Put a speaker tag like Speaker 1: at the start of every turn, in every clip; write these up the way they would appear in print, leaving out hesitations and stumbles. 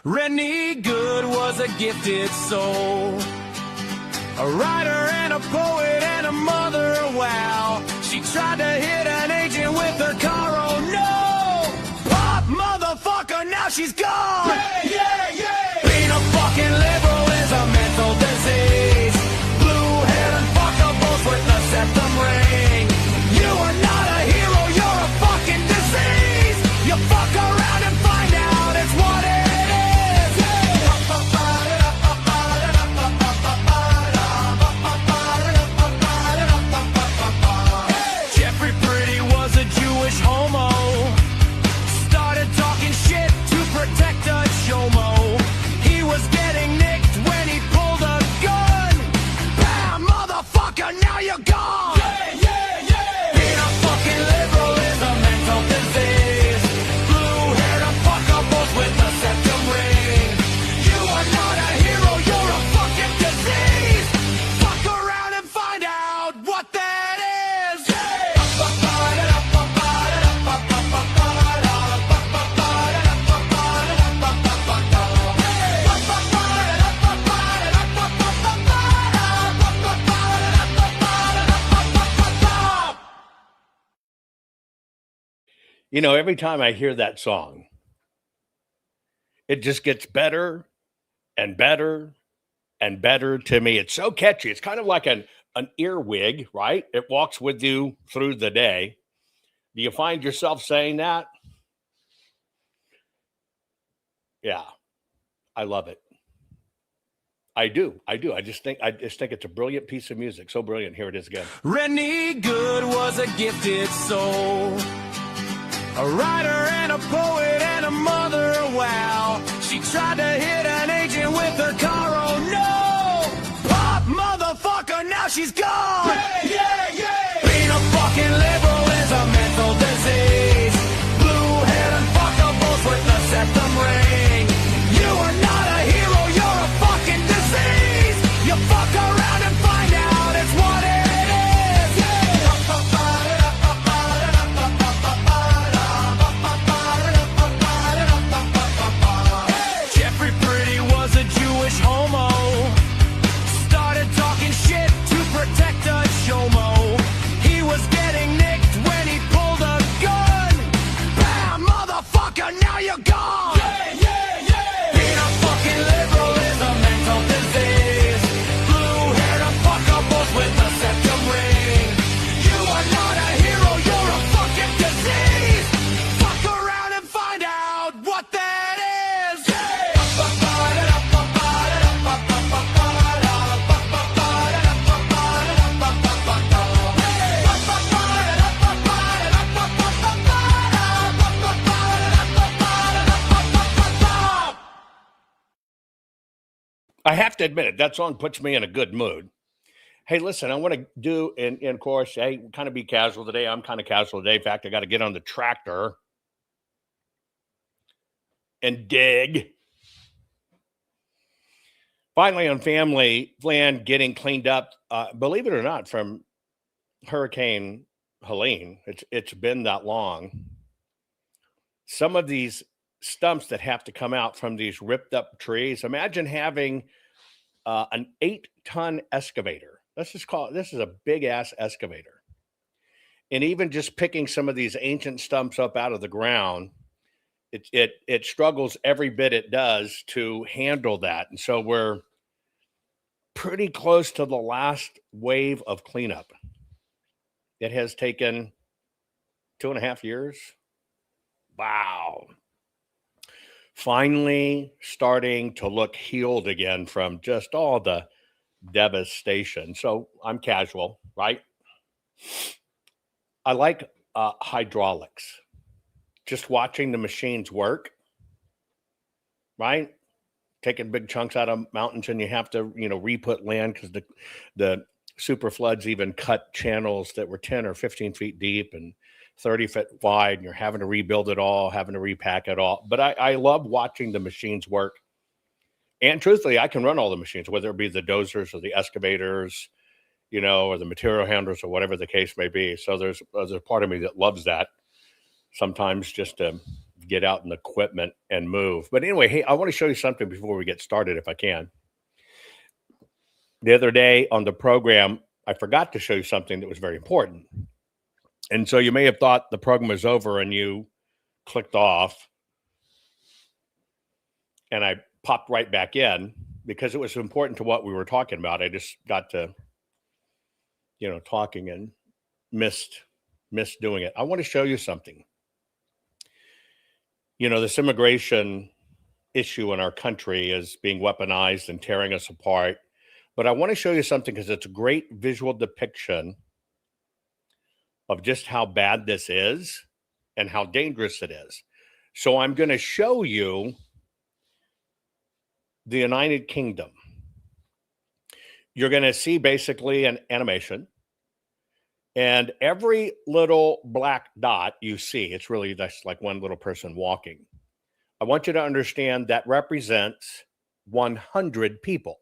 Speaker 1: Rennie Good was a gifted soul, a writer and a poet and a mother, wow. She tried to hit an agent with her car, oh no! Pop motherfucker, now she's gone! Yeah! Being a fucking liberal is a mental disease. Blue-haired and fuckables with the septum ring. You are not a hero, you're a fucking disease. You fuck around and find out it's what it is. Jeffrey Pretty was a Jewish homo. Started talking shit to protect a chomo. He was getting nicked when he pulled a gun. Bam, motherfucker, now you're gone. Being a fucking liberal is a mental disease. Blue-haired and fuckables with a septum ring. You are not a hero, you're a fucking disease. Fuck around and find out what that is.
Speaker 2: You know, every time I hear that song, it just gets better and better and better to me. It's so catchy. It's kind of like an earwig, right? It walks with you through the day. Do you find yourself saying that? Yeah, I love it. I do. I just think it's a brilliant piece of music. So brilliant. Here it is again.
Speaker 1: Rennie Good was a gifted soul, a writer and a poet and a mother, wow. She tried to hit an agent with her car, oh no! Pop motherfucker, now she's gone! Being a fucking liberal is a mental disease. Blue-haired and fuckables with the septum ring. You are not a hero, you're a fucking disease. You fuck around and find out it's what it is. Jeffrey Pretty was a Jewish homo. Started talking shit to protect a chomo. He was getting nicked when he pulled a gun. Bam, motherfucker, now you're gone. Being a fucking liberal is a mental disease. Blue-haired and fuckables with a septum ring. You are not a hero, you're a fucking disease. Fuck around and find out what that is.
Speaker 2: I have to admit it. That song puts me in a good mood. Hey, listen, I want to do, and of course, hey, kind of be casual today. I'm kind of casual today. In fact, I got to get on the tractor and dig. Finally, on family land getting cleaned up, believe it or not, from Hurricane Helene. It's been that long. Some of these stumps that have to come out from these ripped up trees. Imagine having an 8-ton excavator. Let's just call it, this is a big ass excavator. And even just picking some of these ancient stumps up out of the ground, it struggles every bit it does to handle that. And so we're pretty close to the last wave of cleanup. It has taken 2.5 years. Wow. Finally starting to look healed again from just all the devastation. So I'm casual, right? I like hydraulics. Just watching the machines work, right? Taking big chunks out of mountains, and you have to, re-put land because the super floods even cut channels that were 10 or 15 feet deep and 30 feet wide, and you're having to rebuild it all, having to repack it all. But I love watching the machines work. And truthfully, I can run all the machines, whether it be the dozers or the excavators, or the material handlers or whatever the case may be. So there's a part of me that loves that sometimes, just to get out in the equipment and move. But anyway, hey, I want to show you something before we get started, if I can. The other day on the program, I forgot to show you something that was very important. And so you may have thought the program was over and you clicked off. And I popped right back in because it was important to what we were talking about. I just got to, talking and missed doing it. I want to show you something. This immigration issue in our country is being weaponized and tearing us apart. But I want to show you something because it's a great visual depiction of just how bad this is and how dangerous it is. So I'm going to show you the United Kingdom. You're going to see basically an animation. And every little black dot you see, it's really just like one little person walking. I want you to understand that represents 100 people.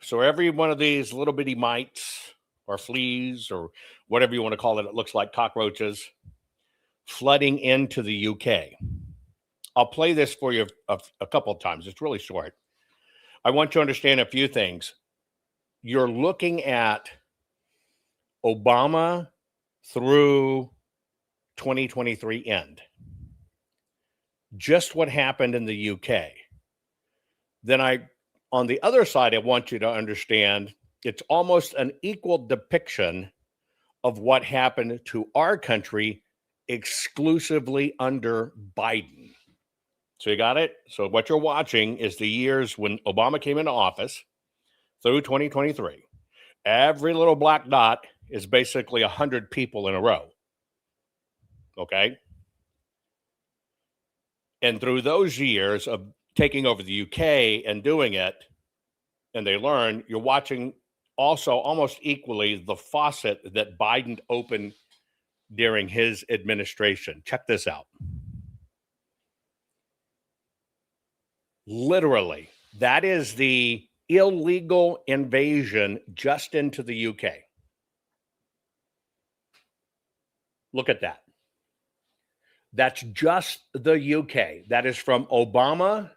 Speaker 2: So every one of these little bitty mites or fleas or whatever you want to call it, it looks like cockroaches flooding into the UK. I'll play this for you a couple of times. It's really short. I want you to understand a few things. You're looking at Obama through 2023 end. Just what happened in the UK. Then on the other side, I want you to understand it's almost an equal depiction of what happened to our country exclusively under Biden. So you got it? So what you're watching is the years when Obama came into office through 2023. Every little black dot is basically 100 people in a row. Okay? And through those years of taking over the UK and doing it, and they learn, you're watching also almost equally the faucet that Biden opened during his administration. Check this out. Literally, that is the illegal invasion just into the UK. Look at that. That's just the UK. That is from Obama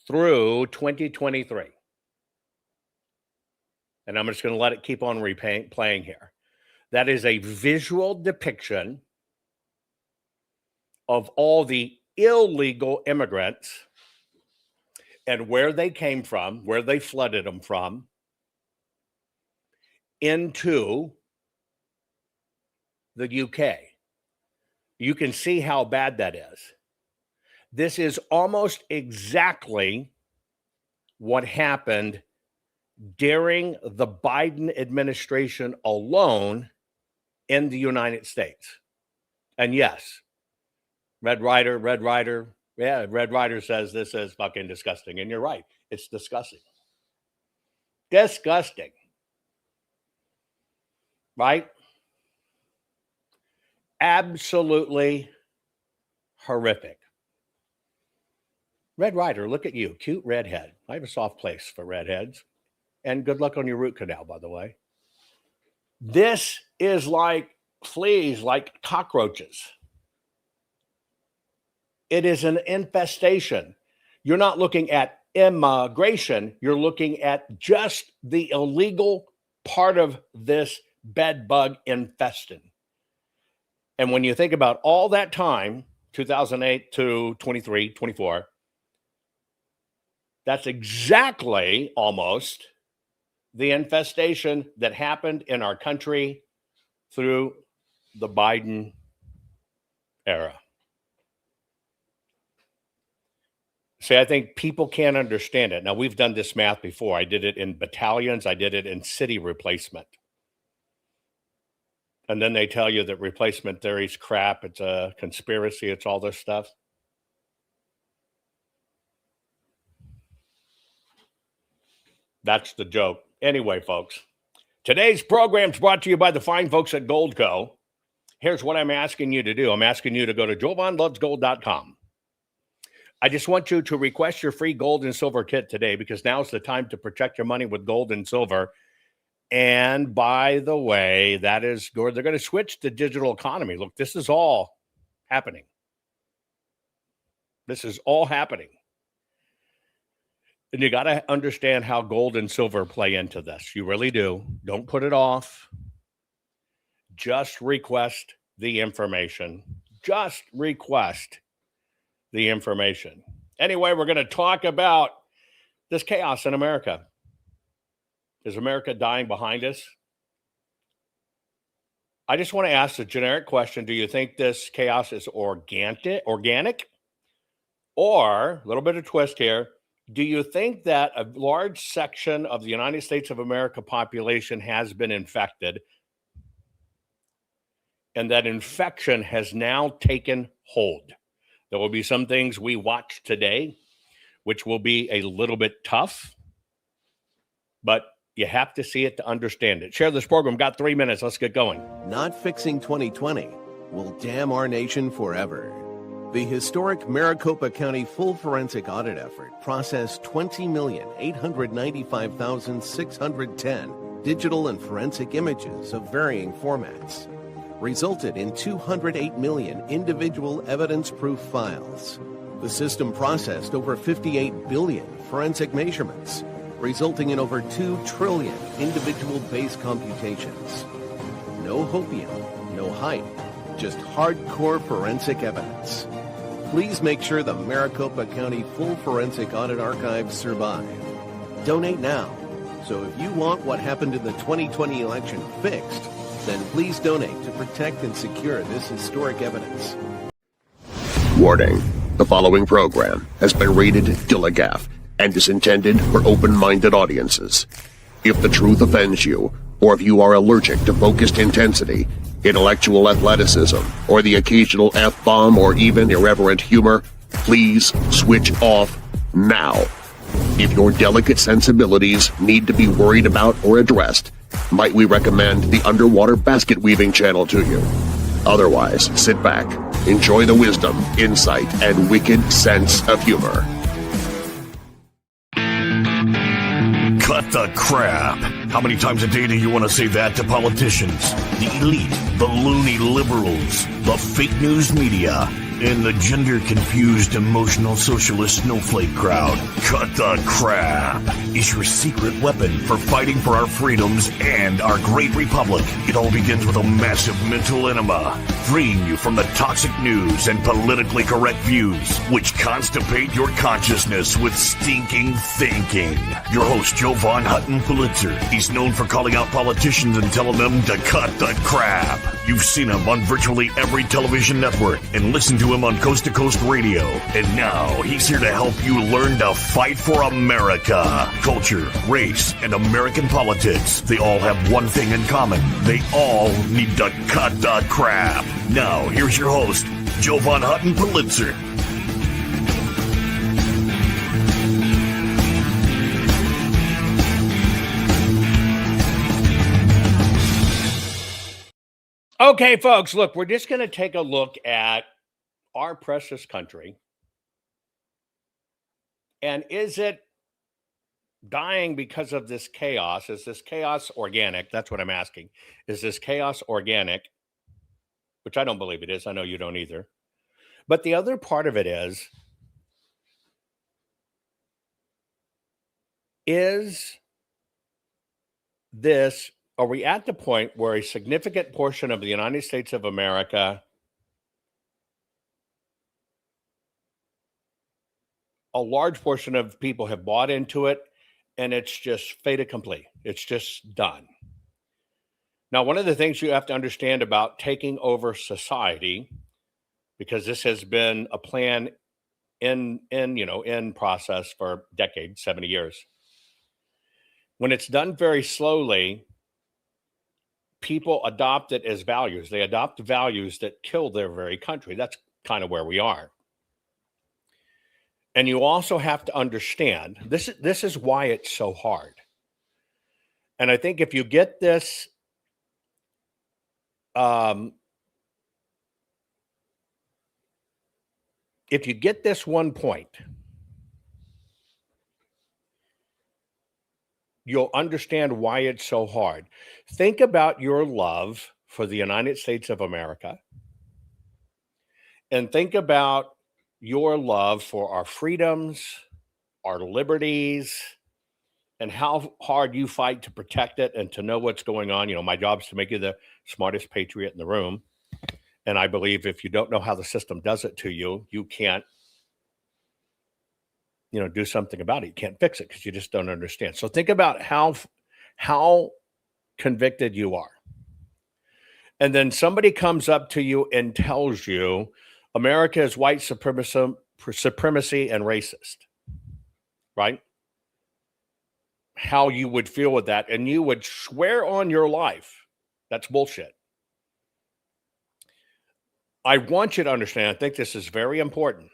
Speaker 2: through 2023. And I'm just going to let it keep on playing here. That is a visual depiction of all the illegal immigrants and where they came from, where they flooded them from, into the UK. You can see how bad that is. This is almost exactly what happened during the Biden administration alone in the United States. And yes, Red Ryder. Yeah, Red Ryder says this is fucking disgusting. And you're right. It's disgusting. Disgusting. Right? Absolutely horrific. Red Ryder, look at you. Cute redhead. I have a soft place for redheads. And good luck on your root canal, by the way. This is like fleas, like cockroaches. It is an infestation. You're not looking at immigration. You're looking at just the illegal part of this bed bug infesting. And when you think about all that time, 2008 to 23, 24, that's exactly almost the infestation that happened in our country through the Biden era. See, I think people can't understand it. Now, we've done this math before. I did it in battalions. I did it in city replacement. And then they tell you that replacement theory is crap. It's a conspiracy. It's all this stuff. That's the joke. Anyway, folks, today's program is brought to you by the fine folks at Goldco. Here's what I'm asking you to do. I'm asking you to go to jovanlovesgold.com. I just want you to request your free gold and silver kit today because now's the time to protect your money with gold and silver. And by the way, that is good. They're going to switch to digital economy. Look, this is all happening. This is all happening. And you got to understand how gold and silver play into this. You really do. Don't put it off. Just request the information. Just request the information. Anyway, we're going to talk about this chaos in America. Is America dying behind us? I just want to ask a generic question. Do you think this chaos is organic? Or, a little bit of twist here, do you think that a large section of the United States of America population has been infected and that infection has now taken hold? There will be some things we watch today which will be a little bit tough, but you have to see it to understand it. Share this program. Got 3 minutes. Let's get going.
Speaker 3: Not fixing 2020 will damn our nation forever. The historic Maricopa County full forensic audit effort processed 20,895,610 digital and forensic images of varying formats, resulted in 208 million individual evidence-proof files. The system processed over 58 billion forensic measurements, resulting in over 2 trillion individual base computations. No hopium, no hype, just hardcore forensic evidence. Please make sure the Maricopa County Full Forensic Audit Archives survive. Donate now. So if you want what happened in the 2020 election fixed, then please donate to protect and secure this historic evidence.
Speaker 4: Warning. The following program has been rated Dilligaff and is intended for open-minded audiences. If the truth offends you, or if you are allergic to focused intensity, intellectual athleticism, or the occasional F-bomb or even irreverent humor, please switch off now. If your delicate sensibilities need to be worried about or addressed, might we recommend the Underwater Basket Weaving channel to you? Otherwise, sit back, enjoy the wisdom, insight, and wicked sense of humor.
Speaker 5: Cut the crap. How many times a day do you want to say that to politicians, the elite, the loony liberals, the fake news media, and the gender-confused, emotional socialist snowflake crowd? Cut the crap is your secret weapon for fighting for our freedoms and our great republic. It all begins with a massive mental enema, freeing you from the toxic news and politically correct views, which constipate your consciousness with stinking thinking. Your host, Jovan Hutton Pulitzer. He's known for calling out politicians and telling them to cut the crap. You've seen him on virtually every television network and listened to him on Coast to Coast Radio. And now he's here to help you learn to fight for America. Culture, race, and American politics. They all have one thing in common. They all need to cut the crap. Now, here's your host, Jovan Hutton Pulitzer.
Speaker 2: Okay, folks, look, we're just going to take a look at our precious country. And is it dying because of this chaos? Is this chaos organic? That's what I'm asking. Is this chaos organic? Which I don't believe it is. I know you don't either. But the other part of it is this, are we at the point where a significant portion of the United States of America, a large portion of people have bought into it, and it's just fait accompli. It's just done. Now, one of the things you have to understand about taking over society, because this has been a plan in process for decades, 70 years. When it's done very slowly, people adopt it as values. They adopt values that kill their very country. That's kind of where we are. And you also have to understand, this is why it's so hard. And I think if you get this, if you get this one point, you'll understand why it's so hard. Think about your love for the United States of America, and think about your love for our freedoms, our liberties, and how hard you fight to protect it and to know what's going on. You know, my job is to make you the smartest patriot in the room. And I believe if you don't know how the system does it to you, you can't, do something about it. You can't fix it because you just don't understand. So think about how convicted you are. And then somebody comes up to you and tells you America is white supremacy and racist, right? How you would feel with that. And you would swear on your life. That's bullshit. I want you to understand, I think this is very important.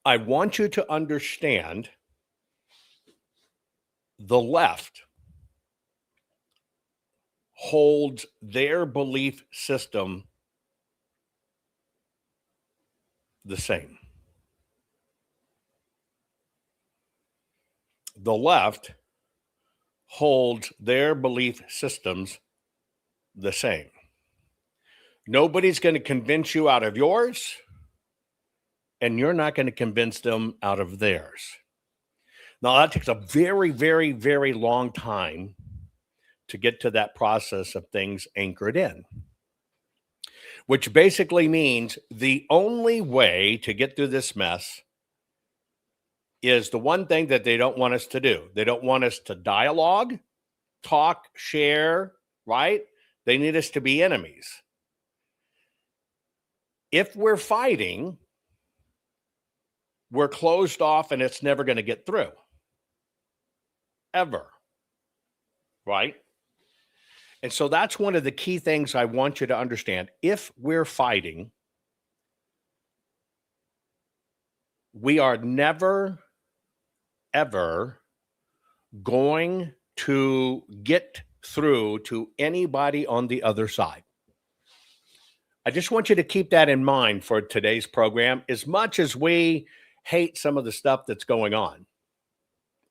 Speaker 2: I want you to understand the left holds their belief system the same. The left holds their belief systems the same. Nobody's going to convince you out of yours, and you're not going to convince them out of theirs. Now, that takes a very, very, very long time to get to that process of things anchored in, which basically means the only way to get through this mess is the one thing that they don't want us to do. They don't want us to dialogue, talk, share, right? They need us to be enemies. If we're fighting, we're closed off and it's never going to get through. Ever. Right? And so that's one of the key things I want you to understand. If we're fighting, we are never, ever going to get through to anybody on the other side. I just want you to keep that in mind for today's program. As much as we hate some of the stuff that's going on,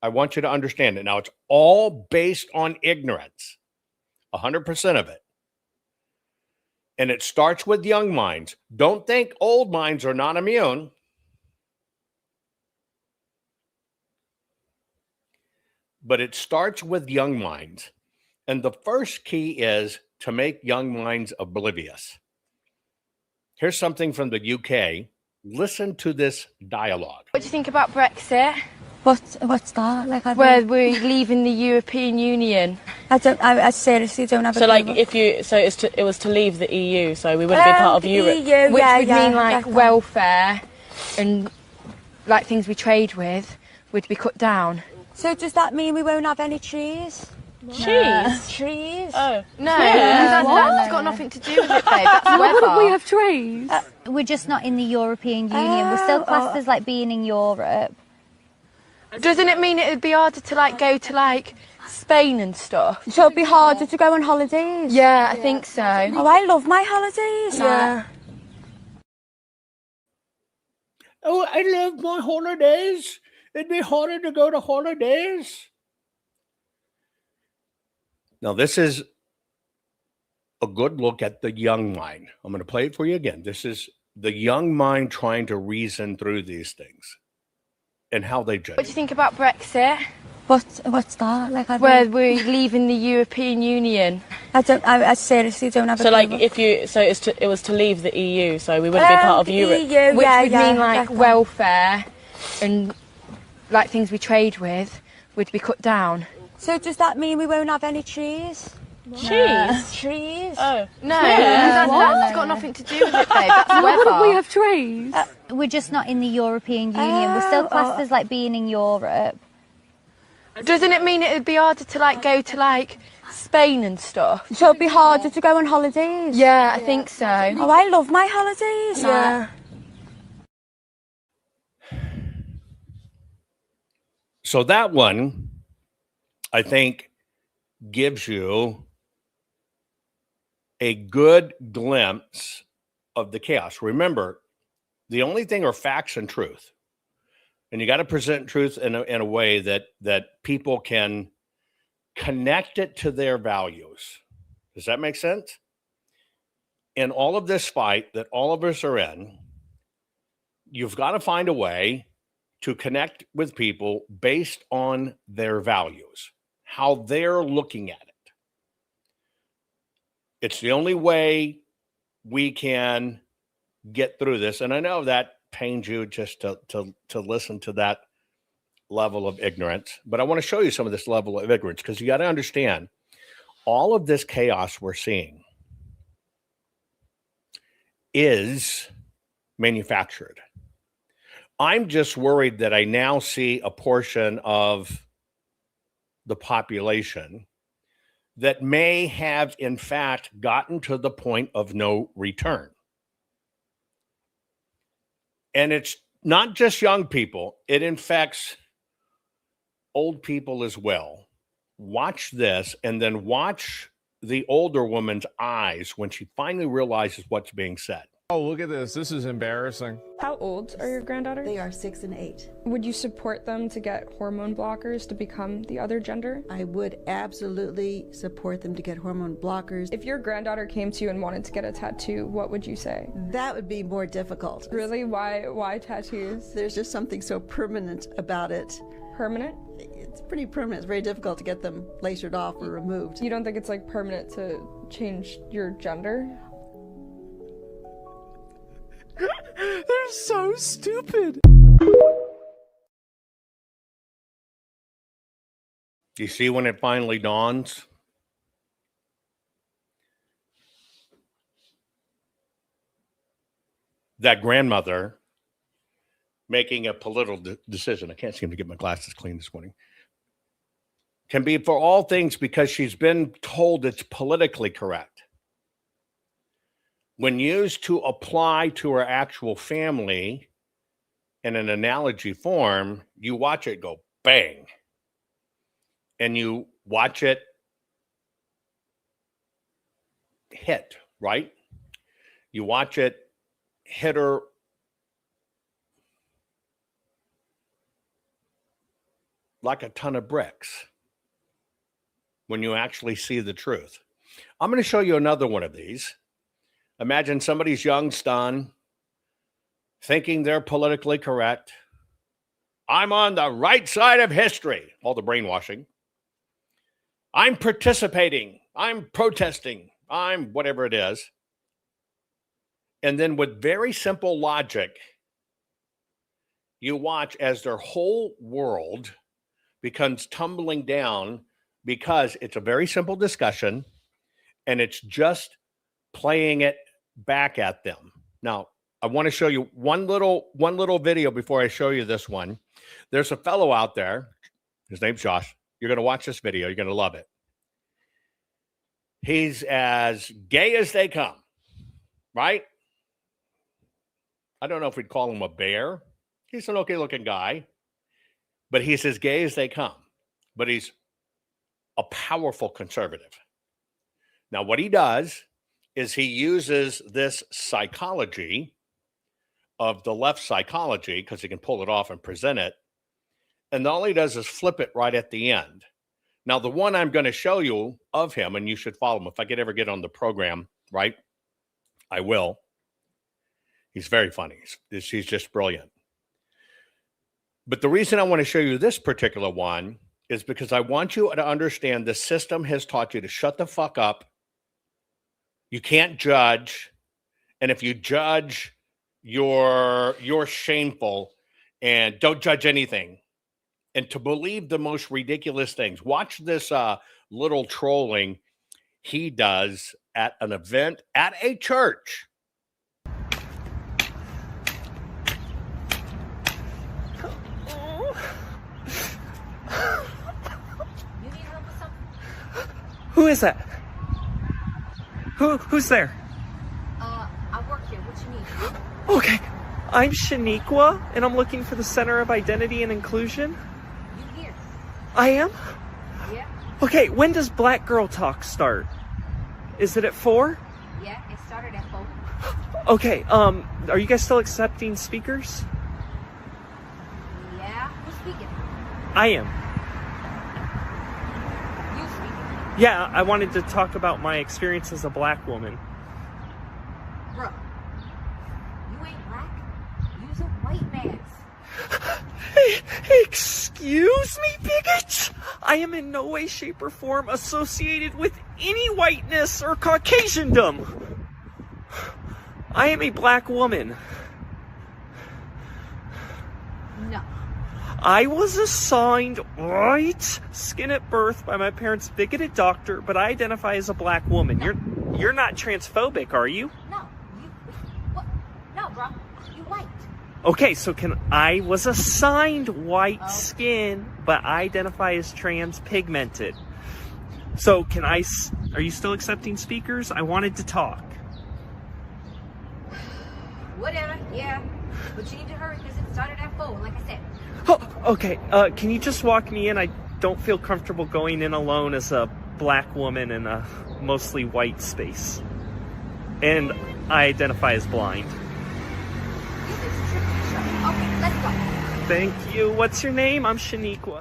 Speaker 2: I want you to understand it. Now, it's all based on ignorance, 100% of it. And it starts with young minds. Don't think old minds are not immune. But it starts with young minds. And the first key is to make young minds oblivious. Here's something from the UK. Listen to this dialogue.
Speaker 6: What do you think about Brexit?
Speaker 7: What's that? Like,
Speaker 6: Where we're leaving the European Union.
Speaker 7: I seriously don't have a
Speaker 8: So,
Speaker 7: clue.
Speaker 8: like, it was to leave the EU, so we wouldn't be part of Europe.
Speaker 7: EU,
Speaker 6: Which would mean, like,
Speaker 7: definitely.
Speaker 6: welfare and, like, things we trade with would be cut down.
Speaker 7: So does that mean we won't have any trees?
Speaker 8: Cheese?
Speaker 6: Trees?
Speaker 8: Oh.
Speaker 6: No, that's got nothing to do with it, babe. That's weather.
Speaker 7: we have trees?
Speaker 9: We're just not in the European Union. We're still classed as like being in Europe.
Speaker 6: Doesn't it mean it would be harder to, like, go to, like, Spain and stuff?
Speaker 7: So it'd be harder to go on holidays?
Speaker 6: Yeah, I think so.
Speaker 7: Oh, I love my holidays.
Speaker 6: Yeah.
Speaker 2: Oh, I love my holidays. It'd be harder to go to holidays. Now, this is a good look at the young mind. I'm going to play it for you again. This is the young mind trying to reason through these things and how they judge.
Speaker 6: What do you think about Brexit?
Speaker 7: What's that? Like,
Speaker 6: Where we're leaving the European Union.
Speaker 7: I seriously don't have a
Speaker 8: So,
Speaker 7: clue.
Speaker 8: like, it was to leave the EU, so we wouldn't be part of Europe.
Speaker 7: EU,
Speaker 6: Which would mean, like,
Speaker 7: definitely.
Speaker 6: welfare and, like, things we trade with would be cut down.
Speaker 7: So does that mean we won't have any trees?
Speaker 8: Cheese?
Speaker 6: Trees?
Speaker 8: Oh.
Speaker 6: No, that's got nothing to do with it, babe. That's weather.
Speaker 7: trees?
Speaker 9: We're just not in the European Union. We're still classed as like being in Europe.
Speaker 6: Doesn't it mean it would be harder to, like, go to, like, Spain and stuff?
Speaker 7: So it'd be harder to go on holidays?
Speaker 6: Yeah, I think so.
Speaker 7: Oh, I love my holidays.
Speaker 6: Yeah.
Speaker 2: So that one, I think, gives you a good glimpse of the chaos. Remember, the only thing are facts and truth. And you got to present truth in a way that people can connect it to their values. Does that make sense? In all of this fight that all of us are in, you've got to find a way to connect with people based on their values, how they're looking at it. It's the only way we can get through this. And I know that pains you just to listen to that level of ignorance, but I want to show you some of this level of ignorance, because you got to understand all of this chaos we're seeing is manufactured. I'm just worried that I now see a portion of the population that may have, in fact, gotten to the point of no return. And it's not just young people, it infects old people as well. Watch this, and then watch the older woman's eyes when she finally realizes what's being said.
Speaker 10: Oh, look at this. This is embarrassing.
Speaker 6: How old are your granddaughters?
Speaker 11: They are 6 and 8.
Speaker 6: Would you support them to get hormone blockers to become the other gender?
Speaker 11: I would absolutely support them to get hormone blockers.
Speaker 6: If your granddaughter came to you and wanted to get a tattoo, what would you say?
Speaker 11: That would be more difficult.
Speaker 6: Really? Why tattoos?
Speaker 11: There's just something so permanent about it.
Speaker 6: Permanent?
Speaker 11: It's pretty permanent. It's very difficult to get them lasered off or removed.
Speaker 6: You don't think it's like permanent to change your gender?
Speaker 10: They're so stupid.
Speaker 2: You see when it finally dawns? That grandmother making a political decision. I can't seem to get my glasses clean this morning. Can be for all things because she's been told it's politically correct. When used to apply to her actual family in an analogy form, you watch it go bang. And you watch it hit, right? You watch it hit her like a ton of bricks when you actually see the truth. I'm going to show you another one of these. Imagine somebody's young son thinking they're politically correct. I'm on the right side of history. All the brainwashing. I'm participating. I'm protesting. I'm whatever it is. And then with very simple logic, you watch as their whole world becomes tumbling down because it's a very simple discussion and it's just playing it back at them. Now, I want to show you one little video before I show you this one. There's a fellow out there. His name's Josh. You're going to watch this video. You're going to love it. He's as gay as they come, right? I don't know if we'd call him a bear. He's an okay-looking guy, but he's as gay as they come. But he's a powerful conservative. Now, what he does is he uses this psychology of the left psychology, because he can pull it off and present it. And all he does is flip it right at the end. Now, the one I'm going to show you of him, and you should follow him. If I could ever get on the program, right? I will. He's very funny. He's just brilliant. But the reason I want to show you this particular one is because I want you to understand the system has taught you to shut the fuck up. You can't judge. And if you judge, you're shameful, and don't judge anything. And to believe the most ridiculous things. Watch this little trolling he does at an event at a church.
Speaker 12: Who is that? Who's there?
Speaker 13: I work here. What you need?
Speaker 12: Okay. I'm Shaniqua, and I'm looking for the Center of Identity and Inclusion.
Speaker 13: You here?
Speaker 12: I am?
Speaker 13: Yeah.
Speaker 12: Okay, when does Black Girl Talk start? Is it at 4?
Speaker 13: Yeah, it started at 4.
Speaker 12: Okay, are you guys still accepting speakers?
Speaker 13: Yeah. Who's speaking?
Speaker 12: I am.
Speaker 13: You speaking?
Speaker 12: Yeah, I wanted to talk about my experience as a black woman.
Speaker 13: Bro, you ain't black. You's a white white man's.
Speaker 12: Excuse me, bigot? I am in no way, shape, or form associated with any whiteness or Caucasiandom. I am a black woman.
Speaker 13: No.
Speaker 12: I was assigned white skin at birth by my parents' bigoted doctor, but I identify as a black woman.
Speaker 13: No.
Speaker 12: You're not transphobic, are you?
Speaker 13: No. What? No, bro. You white.
Speaker 12: Okay, so I was assigned white skin, but I identify as transpigmented. So are you still accepting speakers? I wanted to talk.
Speaker 13: Whatever, yeah. But you need to hurry because it started at 4, like I said.
Speaker 12: Oh, okay, can you just walk me in? I don't feel comfortable going in alone as a black woman in a mostly white space. And I identify as blind.
Speaker 13: Okay, let's go.
Speaker 12: Thank you. What's your name? I'm Shaniqua.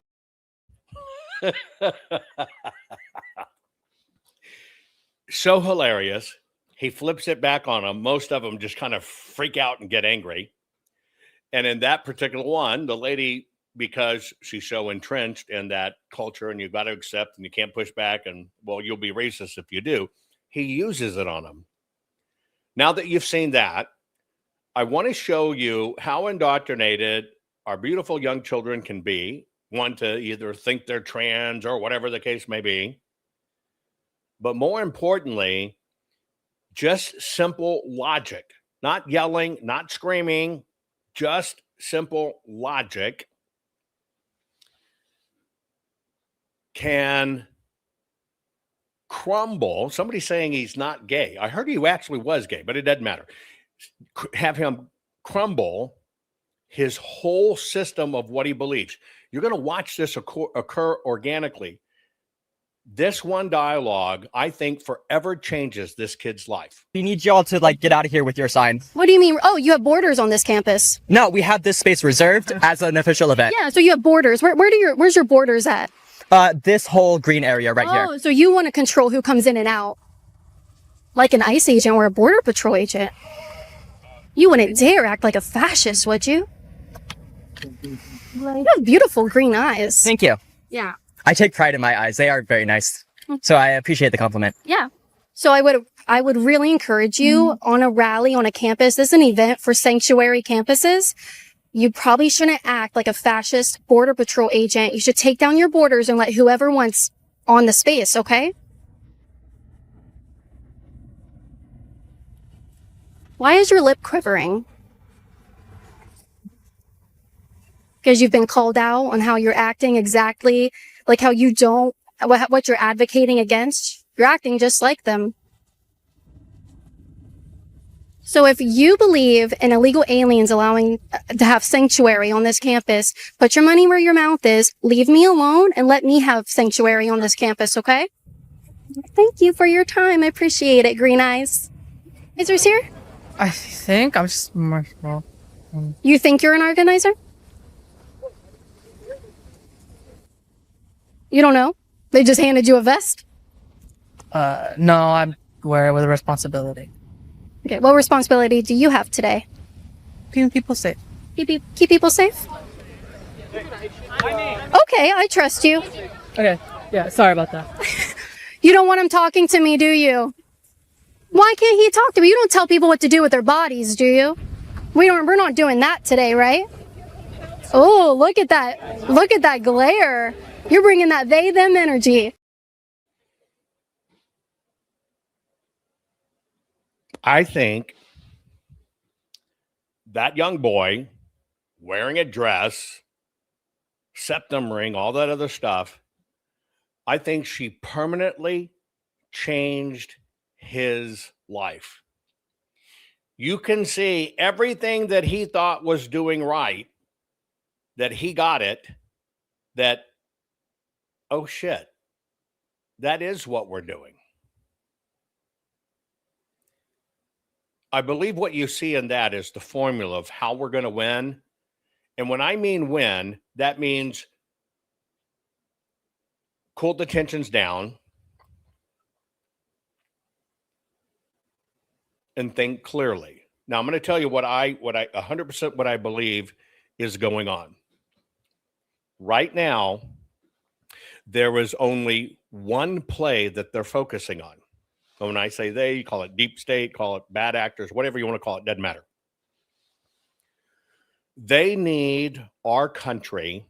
Speaker 2: So hilarious. He flips it back on them. Most of them just kind of freak out and get angry. And in that particular one, the lady, because she's so entrenched in that culture and you've got to accept and you can't push back and, well, you'll be racist if you do, he uses it on them. Now that you've seen that, I want to show you how indoctrinated our beautiful young children can be. One, to either think they're trans or whatever the case may be. But more importantly, just simple logic, not yelling, not screaming, just simple logic can crumble. Somebody's saying he's not gay. I heard he actually was gay, but it doesn't matter. Have him crumble his whole system of what he believes. You're going to watch this occur organically. This one dialogue, I think, forever changes this kid's life.
Speaker 14: We need y'all to get out of here with your signs.
Speaker 15: What do you mean? Oh, you have borders on this campus?
Speaker 14: No, we have this space reserved as an official event.
Speaker 15: Yeah, so you have borders. Where's your borders at?
Speaker 14: This whole green area right here.
Speaker 15: Oh, so you want to control who comes in and out. Like an ICE agent or a border patrol agent. You wouldn't dare act like a fascist, would you? You have beautiful green eyes.
Speaker 14: Thank you.
Speaker 15: Yeah.
Speaker 14: I take pride in my eyes. They are very nice. So I appreciate the compliment.
Speaker 15: Yeah. So I would really encourage you on a rally on a campus. This is an event for sanctuary campuses. You probably shouldn't act like a fascist border patrol agent. You should take down your borders and let whoever wants on the space, okay? Why is your lip quivering? Because you've been called out on how you're acting exactly like how you don't, what you're advocating against. You're acting just like them. So if you believe in illegal aliens allowing to have sanctuary on this campus, put your money where your mouth is, leave me alone, and let me have sanctuary on this campus, okay? Thank you for your time. I appreciate it, Green Eyes. Is yours here?
Speaker 16: I think I'm just more.
Speaker 15: You think you're an organizer? You don't know? They just handed you a vest?
Speaker 16: No, I'm wearing it with a responsibility.
Speaker 15: Okay, what responsibility do you have today?
Speaker 16: Keeping people safe.
Speaker 15: Keep people safe? Okay, I trust you.
Speaker 16: Okay, yeah, sorry about that.
Speaker 15: You don't want him talking to me, do you? Why can't he talk to me? You don't tell people what to do with their bodies, do you? We're not doing that today, right? Oh, look at that. Look at that glare. You're bringing that they, them energy.
Speaker 2: I think that young boy wearing a dress, septum ring, all that other stuff, I think she permanently changed his life. You can see everything that he thought was doing right, that he got it, that, oh shit, that is what we're doing. I believe what you see in that is the formula of how we're going to win. And when I mean win, that means cool the tensions down and think clearly. Now I'm going to tell you what I 100% what I believe is going on. Right now, there is only one play that they're focusing on. So when I say they, you call it deep state, call it bad actors, whatever you want to call it, doesn't matter. They need our country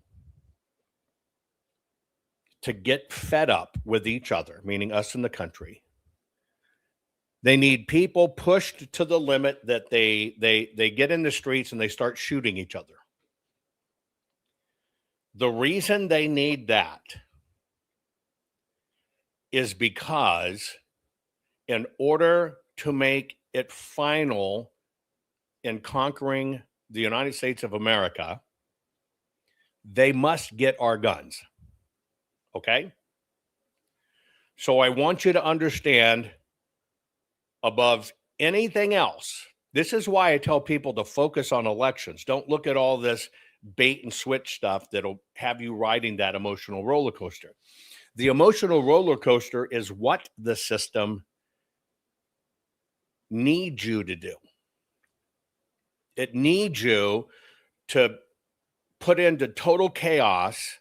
Speaker 2: to get fed up with each other, meaning us in the country. They need people pushed to the limit that they get in the streets and they start shooting each other. The reason they need that is because in order to make it final in conquering the United States of America, they must get our guns. Okay? So I want you to understand, above anything else, this is why I tell people to focus on elections. Don't look at all this bait and switch stuff that'll have you riding that emotional roller coaster. The emotional roller coaster is what the system needs you to do. It needs you to put into total chaos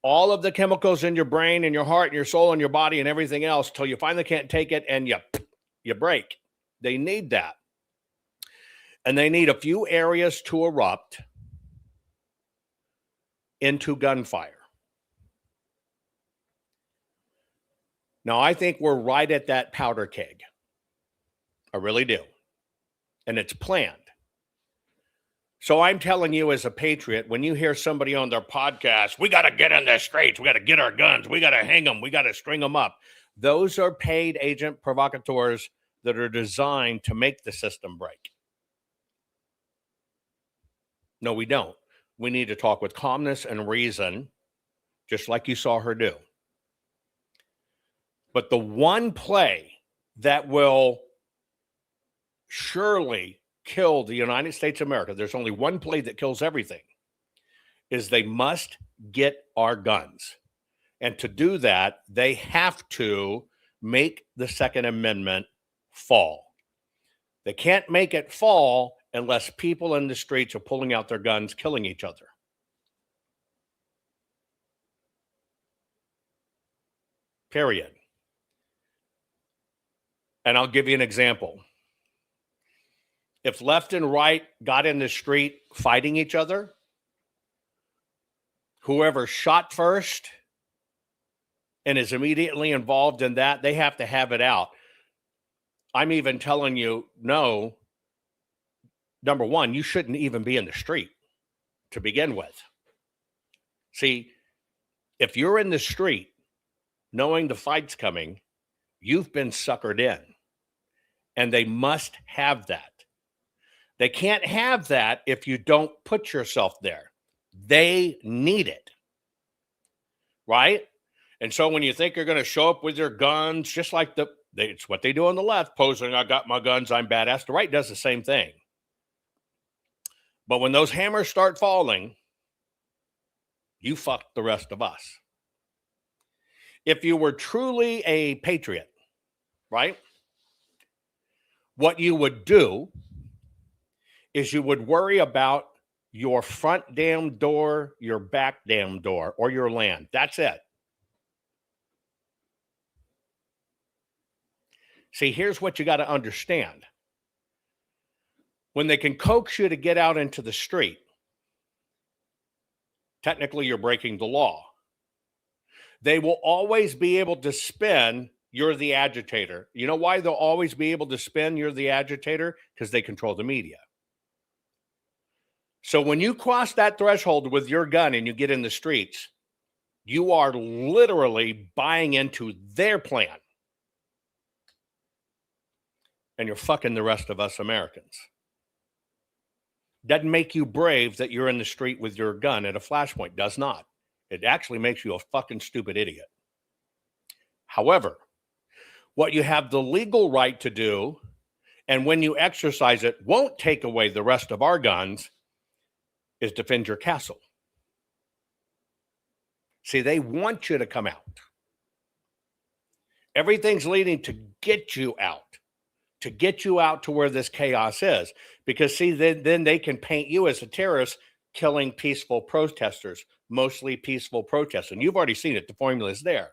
Speaker 2: all of the chemicals in your brain and your heart and your soul and your body and everything else till you finally can't take it and you break. They need that. And they need a few areas to erupt into gunfire. Now, I think we're right at that powder keg. I really do. And it's planned. So I'm telling you as a patriot, when you hear somebody on their podcast, we got to get in the streets, we got to get our guns, we got to hang them, we got to string them up. Those are paid agent provocateurs that are designed to make the system break. No, we don't. We need to talk with calmness and reason, just like you saw her do. But the one play that will surely kill the United States of America, there's only one play that kills everything, is they must get our guns. And to do that, they have to make the Second Amendment fall. They can't make it fall unless people in the streets are pulling out their guns, killing each other. Period. And I'll give you an example. If left and right got in the street fighting each other, whoever shot first and is immediately involved in that, they have to have it out. I'm even telling you, no, number one, you shouldn't even be in the street to begin with. See, if you're in the street knowing the fight's coming, you've been suckered in. And they must have that. They can't have that if you don't put yourself there. They need it. Right? And so when you think you're going to show up with your guns, just like it's what they do on the left, posing, I got my guns, I'm badass. The right does the same thing. But when those hammers start falling, you fuck the rest of us. If you were truly a patriot, right? What you would do is you would worry about your front damn door, your back damn door, or your land. That's it. See, here's what you got to understand. When they can coax you to get out into the street, technically you're breaking the law. They will always be able to spin, you're the agitator. You know why they'll always be able to spin, you're the agitator? Because they control the media. So when you cross that threshold with your gun and you get in the streets, you are literally buying into their plan. And you're fucking the rest of us Americans. Doesn't make you brave that you're in the street with your gun at a flashpoint. Does not. It actually makes you a fucking stupid idiot. However, what you have the legal right to do, and when you exercise it, won't take away the rest of our guns, is defend your castle. See, they want you to come out. Everything's leading to get you out, to get you out to where this chaos is. Because see, then they can paint you as a terrorist killing peaceful protesters, mostly peaceful protests. And you've already seen it. The formula is there.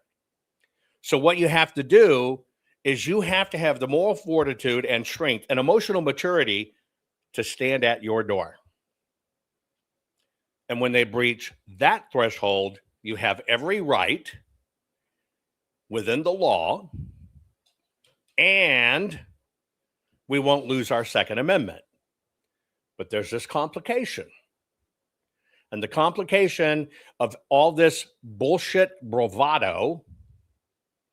Speaker 2: So what you have to do is you have to have the moral fortitude and strength and emotional maturity to stand at your door. And when they breach that threshold, you have every right within the law, and we won't lose our Second Amendment. But there's this complication. And the complication of all this bullshit bravado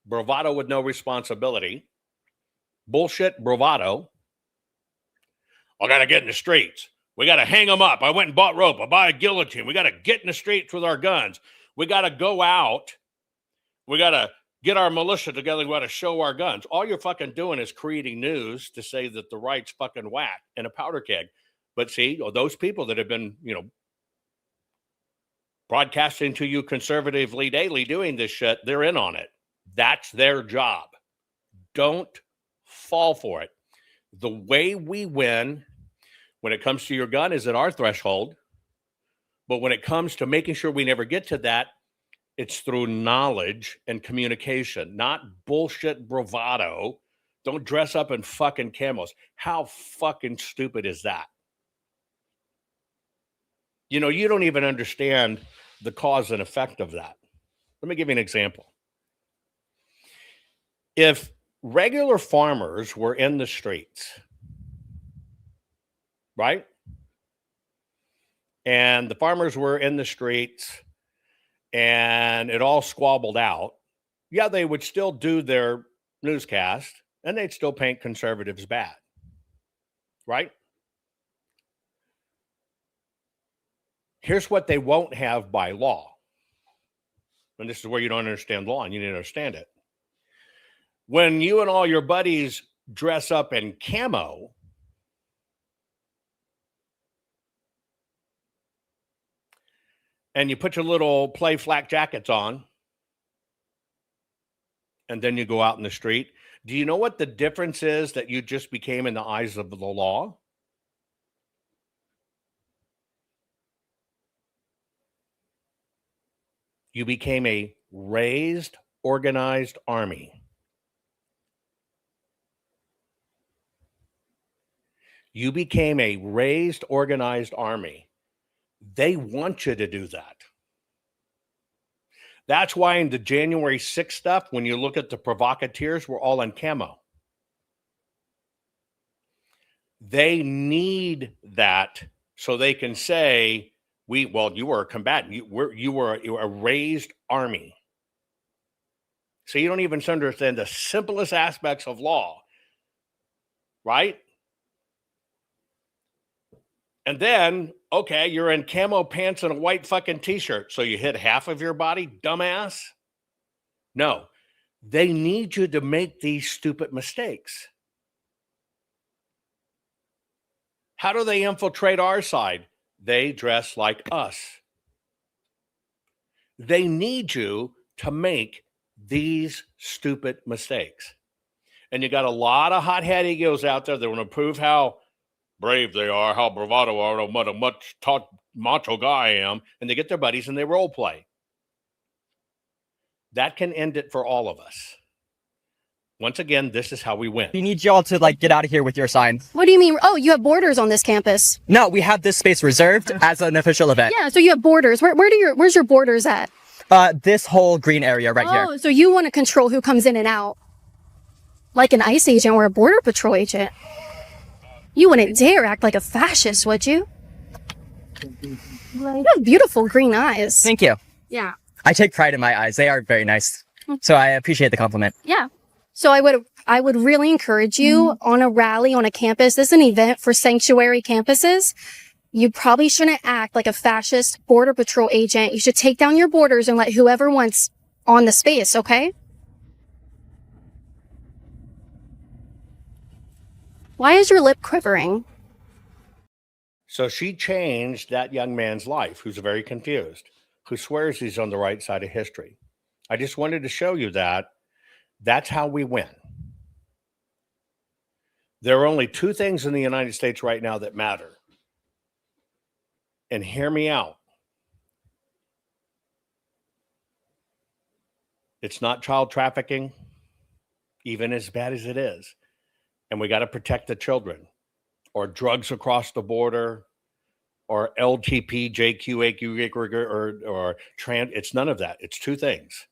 Speaker 2: with no responsibility, bullshit bravado. I got to get in the streets. We got to hang them up. I went and bought rope. I bought a guillotine. We got to get in the streets with our guns. We got to go out. We got to get our militia together. We got to show our guns. All you're fucking doing is creating news to say that the right's fucking whack in a powder keg. But see, those people that have been, broadcasting to you conservatively daily doing this shit, they're in on it. That's their job. Don't fall for it. The way we win when it comes to your gun is at our threshold. But when it comes to making sure we never get to that, it's through knowledge and communication, not bullshit bravado. Don't dress up in fucking camos. How fucking stupid is that? You don't even understand the cause and effect of that. Let me give you an example. If regular farmers were in the streets, right? And the farmers were in the streets and it all squabbled out, yeah, they would still do their newscast and they'd still paint conservatives bad, right? Here's what they won't have by law. And this is where you don't understand law and you need to understand it. When you and all your buddies dress up in camo, and you put your little play flak jackets on, and then you go out in the street, do you know what the difference is that you just became in the eyes of the law? You became a raised, organized army. You became a raised, organized army. They want you to do that. That's why in the January 6th stuff, when you look at the provocateurs, we're all in camo. They need that so they can say, you were a combatant. You were a raised army. So you don't even understand the simplest aspects of law, right? And then, okay, you're in camo pants and a white fucking t-shirt. So you hit half of your body, dumbass? No, they need you to make these stupid mistakes. How do they infiltrate our side? They dress like us. They need you to make these stupid mistakes. And you got a lot of hothead egos out there that want to prove how brave they are, how bravado are, what a much macho guy I am. And they get their buddies and they role play. That can end it for all of us. Once again, this is how we win.
Speaker 14: We need y'all to get out of here with your sign.
Speaker 15: What do you mean? Oh, you have borders on this campus.
Speaker 14: No, we have this space reserved as an official event.
Speaker 15: Yeah, so you have borders. Where's your borders at?
Speaker 14: This whole green area right here.
Speaker 15: Oh, so you want to control who comes in and out. Like an ICE agent or a border patrol agent. You wouldn't dare act like a fascist, would you? You have beautiful green eyes.
Speaker 14: Thank you.
Speaker 15: Yeah.
Speaker 14: I take pride in my eyes. They are very nice. So I appreciate the compliment.
Speaker 15: Yeah. So I would really encourage you on a rally on a campus. This is an event for sanctuary campuses. You probably shouldn't act like a fascist border patrol agent. You should take down your borders and let whoever wants on the space, okay? Why is your lip quivering?
Speaker 2: So she changed that young man's life, who's very confused, who swears he's on the right side of history. I just wanted to show you that. That's how we win. There are only two things in the United States right now that matter. And hear me out. It's not child trafficking, even as bad as it is. And we got to protect the children, or drugs across the border, or LTP, JQ, AQ, or trans. It's none of that. It's two things.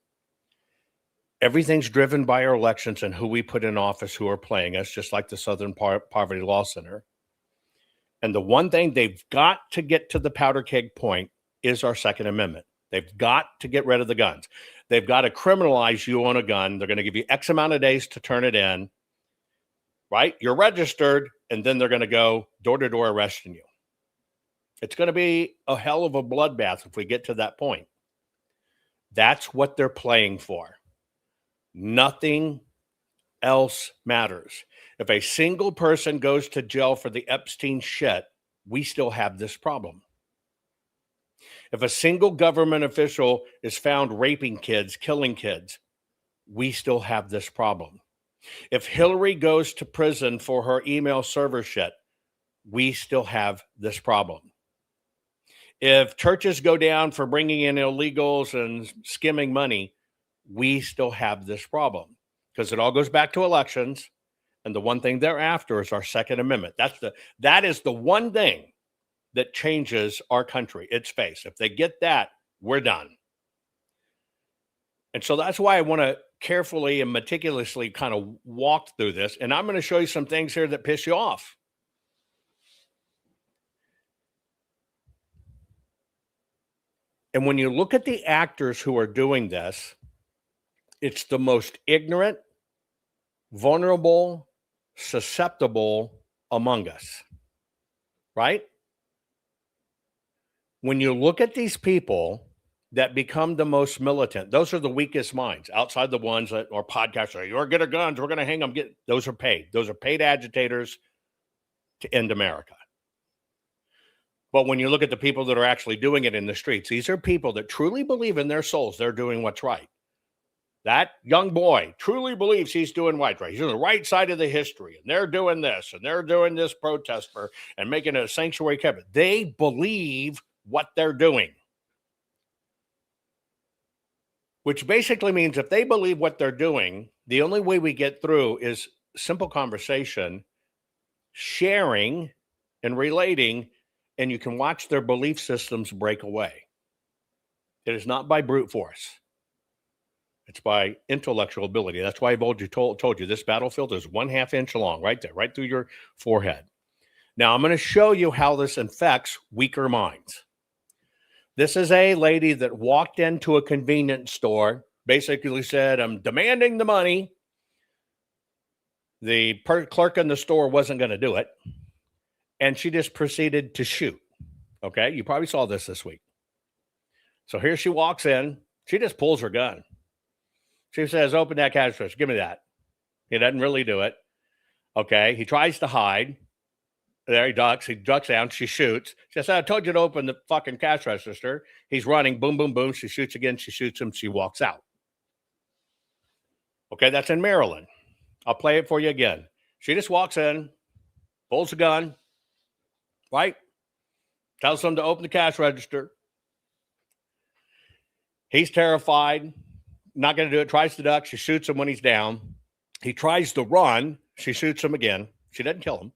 Speaker 2: Everything's driven by our elections and who we put in office, who are playing us, just like the Southern Poverty Law Center. And the one thing they've got to get to the powder keg point is our Second Amendment. They've got to get rid of the guns. They've got to criminalize you on a gun. They're going to give you X amount of days to turn it in, right? You're registered, and then they're going to go door to door arresting you. It's going to be a hell of a bloodbath if we get to that point. That's what they're playing for. Nothing else matters. If a single person goes to jail for the Epstein shit, we still have this problem. If a single government official is found raping kids, killing kids, we still have this problem. If Hillary goes to prison for her email server shit, we still have this problem. If churches go down for bringing in illegals and skimming money, we still have this problem, because it all goes back to elections. And the one thing they're after is our Second Amendment. That is the one thing that changes our country, its face. If they get that, we're done. And so that's why I want to carefully and meticulously kind of walk through this. And I'm going to show you some things here that piss you off. And when you look at the actors who are doing this, it's the most ignorant, vulnerable, susceptible among us, right? When you look at these people that become the most militant, those are the weakest minds, outside the ones that are podcasters. You're get our guns, we're going to hang them. Those are paid. Those are paid agitators to end America. But when you look at the people that are actually doing it in the streets, these are people that truly believe in their souls they're doing what's right. That young boy truly believes he's doing what's right. He's on the right side of the history, and they're doing this, and they're doing this protest for and making it a sanctuary cabin. They believe what they're doing, which basically means if they believe what they're doing, the only way we get through is simple conversation, sharing, and relating, and you can watch their belief systems break away. It is not by brute force. It's by intellectual ability. That's why I've told you this battlefield is 1/2 inch long, right there, right through your forehead. Now, I'm going to show you how this infects weaker minds. This is a lady that walked into a convenience store, basically said, I'm demanding the money. The clerk in the store wasn't going to do it. And she just proceeded to shoot. Okay, you probably saw this week. So here she walks in. She just pulls her gun. She says, open that cash register. Give me that. He doesn't really do it. Okay, he tries to hide. There he ducks down. She shoots. She says, I told you to open the fucking cash register. He's running. Boom, boom, boom. She shoots again. She shoots him. She walks out. Okay, that's in Maryland. I'll play it for you again. She just walks in, pulls a gun, right? Tells him to open the cash register. He's terrified. Not going to do it. Tries to duck. She shoots him when he's down. He tries to run. She shoots him again. She doesn't kill him.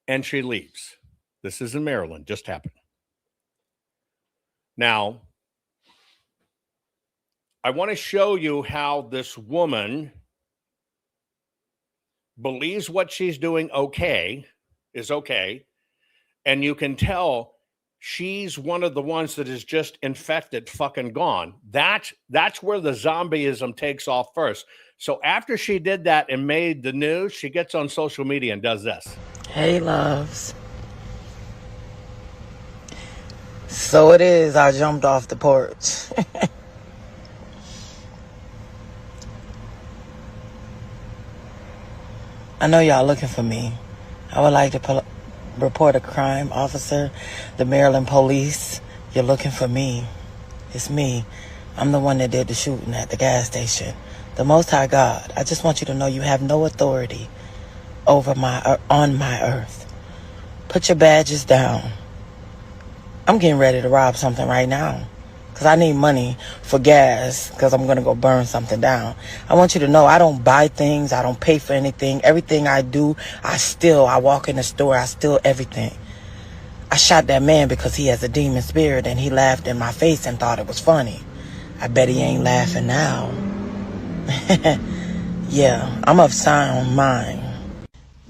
Speaker 2: And she leaves. This is in Maryland. Just happened. Now, I want to show you how this woman believes what she's doing is okay. And you can tell she's one of the ones that is just infected, fucking gone. That's where the zombieism takes off first. So after she did that and made the news, she gets on social media and does this.
Speaker 17: Hey, loves. So it is, I jumped off the porch. I know y'all looking for me. I would like to report a crime, officer, the Maryland police. You're looking for me. It's me. I'm the one that did the shooting at the gas station. The Most High God. I just want you to know you have no authority on my earth. Put your badges down. I'm getting ready to rob something right now because I need money for gas because I'm going to go burn something down. I want you to know I don't buy things. I don't pay for anything. Everything I do, I steal. I walk in the store, I steal everything. I shot that man because he has a demon spirit and he laughed in my face and thought it was funny. I bet he ain't laughing now. Yeah, I'm of sound mind.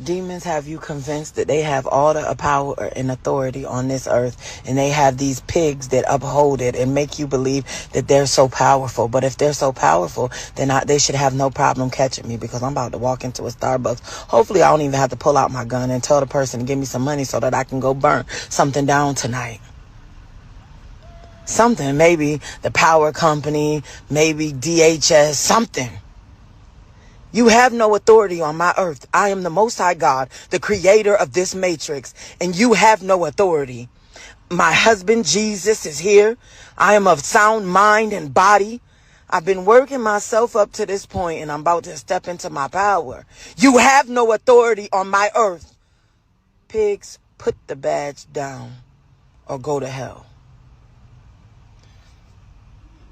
Speaker 17: Demons have you convinced that they have all the power and authority on this earth, and they have these pigs that uphold it and make you believe that they're so powerful. But if they're so powerful, then they should have no problem catching me because I'm about to walk into a Starbucks. Hopefully I don't even have to pull out my gun and tell the person to give me some money so that I can go burn something down tonight. Something, maybe the power company, maybe DHS, something. You have no authority on my earth. I am the Most High God, the creator of this matrix, and you have no authority. My husband, Jesus, is here. I am of sound mind and body. I've been working myself up to this point, and I'm about to step into my power. You have no authority on my earth. Pigs, put the badge down or go to hell.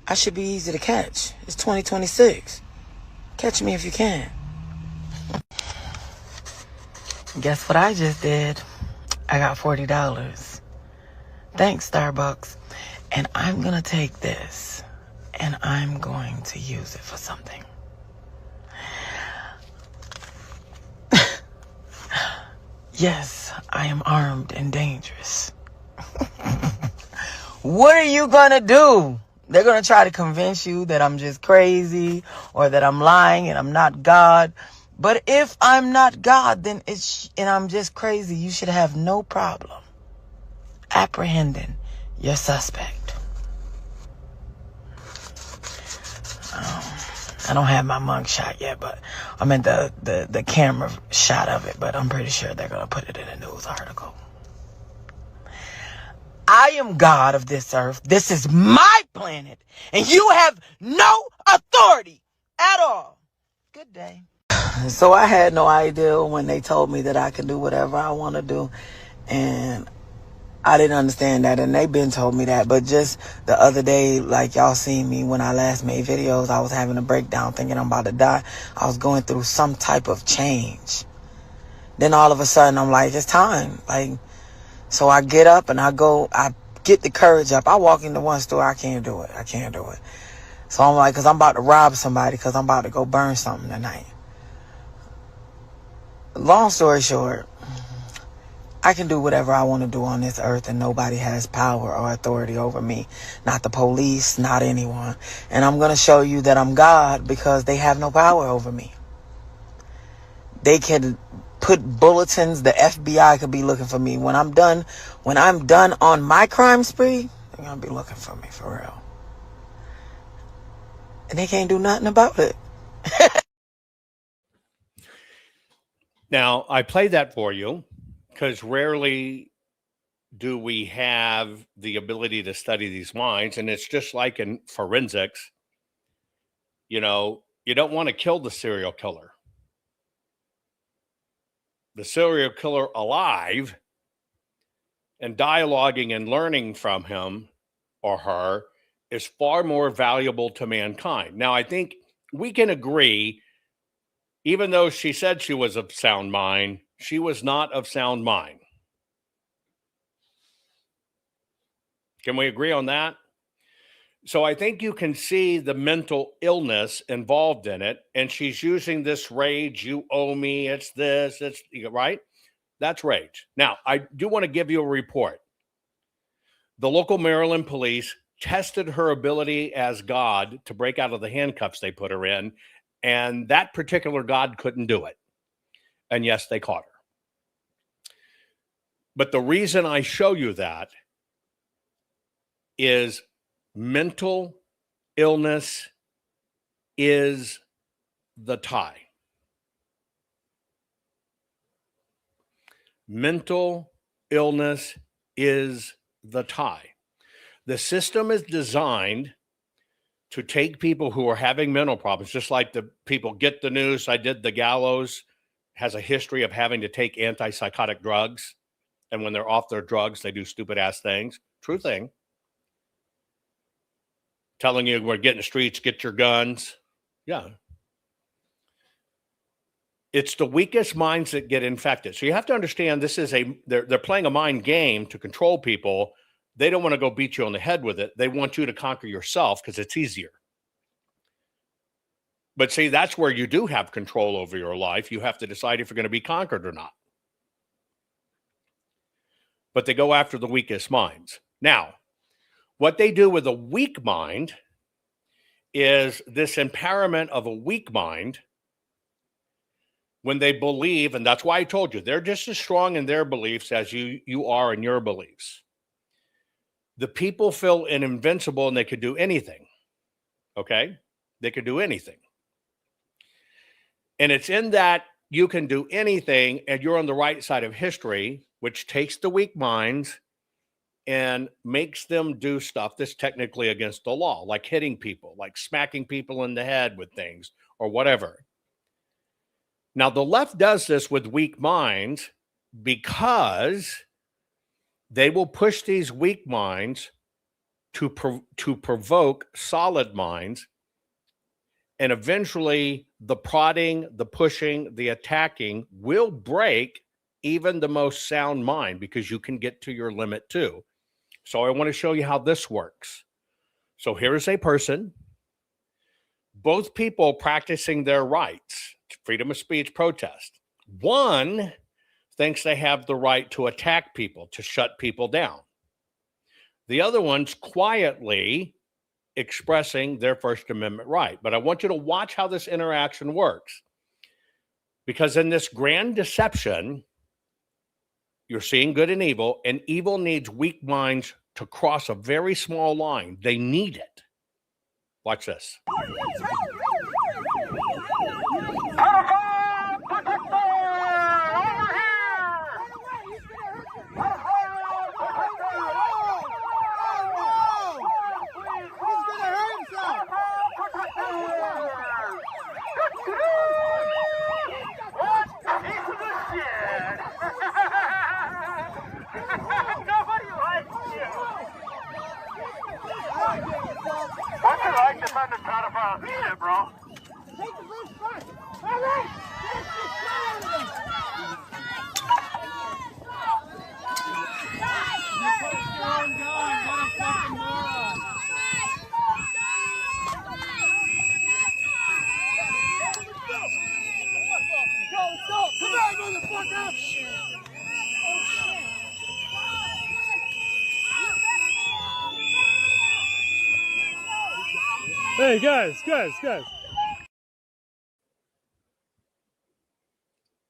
Speaker 17: I should be easy to catch. It's 2026. Catch me if you can. Guess what I just did? I got $40. Thanks, Starbucks. And I'm going to take this and I'm going to use it for something. Yes, I am armed and dangerous. What are you going to do? They're going to try to convince you that I'm just crazy or that I'm lying and I'm not God. But if I'm not God, then and I'm just crazy, you should have no problem apprehending your suspect. I don't have my mug shot yet, but I meant the camera shot of it, but I'm pretty sure they're going to put it in a news article. I am God of this earth. This is my planet, and you have no authority at all. Good day. So I had no idea when they told me that I can do whatever I want to do, and I didn't understand that, and they've been told me that. But just the other day, like y'all seen me when I last made videos, I was having a breakdown thinking I'm about to die. I was going through some type of change. Then all of a sudden I'm like, it's time. So I get up and I get the courage up. I walk into one store, I can't do it. So I'm like, because I'm about to rob somebody because I'm about to go burn something tonight. Long story short, I can do whatever I want to do on this earth and nobody has power or authority over me. Not the police, not anyone. And I'm going to show you that I'm God because they have no power over me. They can put bulletins, the FBI could be looking for me. When I'm done on my crime spree, they're going to be looking for me for real. And they can't do nothing about it.
Speaker 2: Now, I played that for you because rarely do we have the ability to study these minds. And it's just like in forensics, you don't want to kill the serial killer. The serial killer alive and dialoguing and learning from him or her is far more valuable to mankind. Now, I think we can agree, even though she said she was of sound mind, she was not of sound mind. Can we agree on that? So I think you can see the mental illness involved in it. And she's using this rage. You owe me. It's this. It's right. That's rage. Now, I do want to give you a report. The local Maryland police tested her ability as God to break out of the handcuffs they put her in. And that particular God couldn't do it. And yes, they caught her. But the reason I show you that is mental illness is the tie. Mental illness is the tie. The system is designed to take people who are having mental problems, just like the people get the news. I did the gallows has a history of having to take antipsychotic drugs. And when they're off their drugs, they do stupid ass things. True thing. Telling you we're getting the streets, get your guns. Yeah. It's the weakest minds that get infected. So you have to understand this is they're playing a mind game to control people. They don't want to go beat you on the head with it. They want you to conquer yourself because it's easier. But see, that's where you do have control over your life. You have to decide if you're going to be conquered or not. But they go after the weakest minds. Now, what they do with a weak mind is this empowerment of a weak mind when they believe, and that's why I told you, they're just as strong in their beliefs as you are in your beliefs. The people feel invincible and they could do anything. Okay? They could do anything. And it's in that you can do anything and you're on the right side of history, which takes the weak minds and makes them do stuff that's technically against the law, like hitting people, like smacking people in the head with things or whatever. Now, the left does this with weak minds because they will push these weak minds to provoke solid minds. And eventually, the prodding, the pushing, the attacking will break even the most sound mind because you can get to your limit too. So I want to show you how this works. So here is a person, both people practicing their rights, freedom of speech, protest. One thinks they have the right to attack people, to shut people down. The other one's quietly expressing their First Amendment right. But I want you to watch how this interaction works. Because in this grand deception, you're seeing good and evil needs weak minds to cross a very small line. They need it. Watch this.
Speaker 1: What's it like to find a pedophile shit, bro?
Speaker 10: Hey, guys.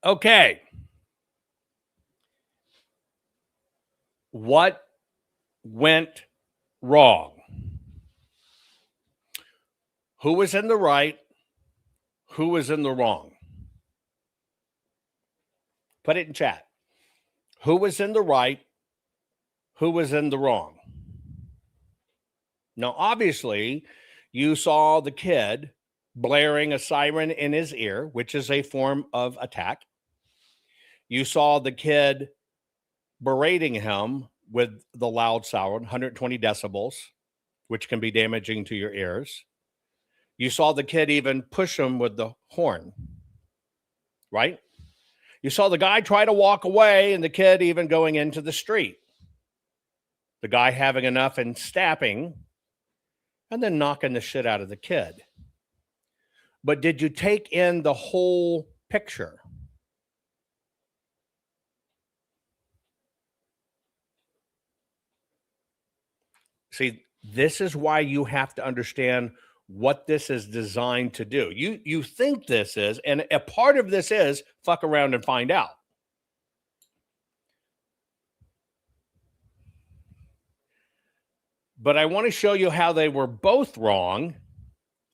Speaker 2: Okay. What went wrong? Who was in the right? Who was in the wrong? Put it in chat. Who was in the right? Who was in the wrong? Now, obviously, you saw the kid blaring a siren in his ear, which is a form of attack. You saw the kid berating him with the loud sound, 120 decibels, which can be damaging to your ears. You saw the kid even push him with the horn, right? You saw the guy try to walk away and the kid even going into the street. The guy having enough and stabbing and then knocking the shit out of the kid. But did you take in the whole picture? See, this is why you have to understand what this is designed to do. You think this is, and a part of this is fuck around and find out. But I want to show you how they were both wrong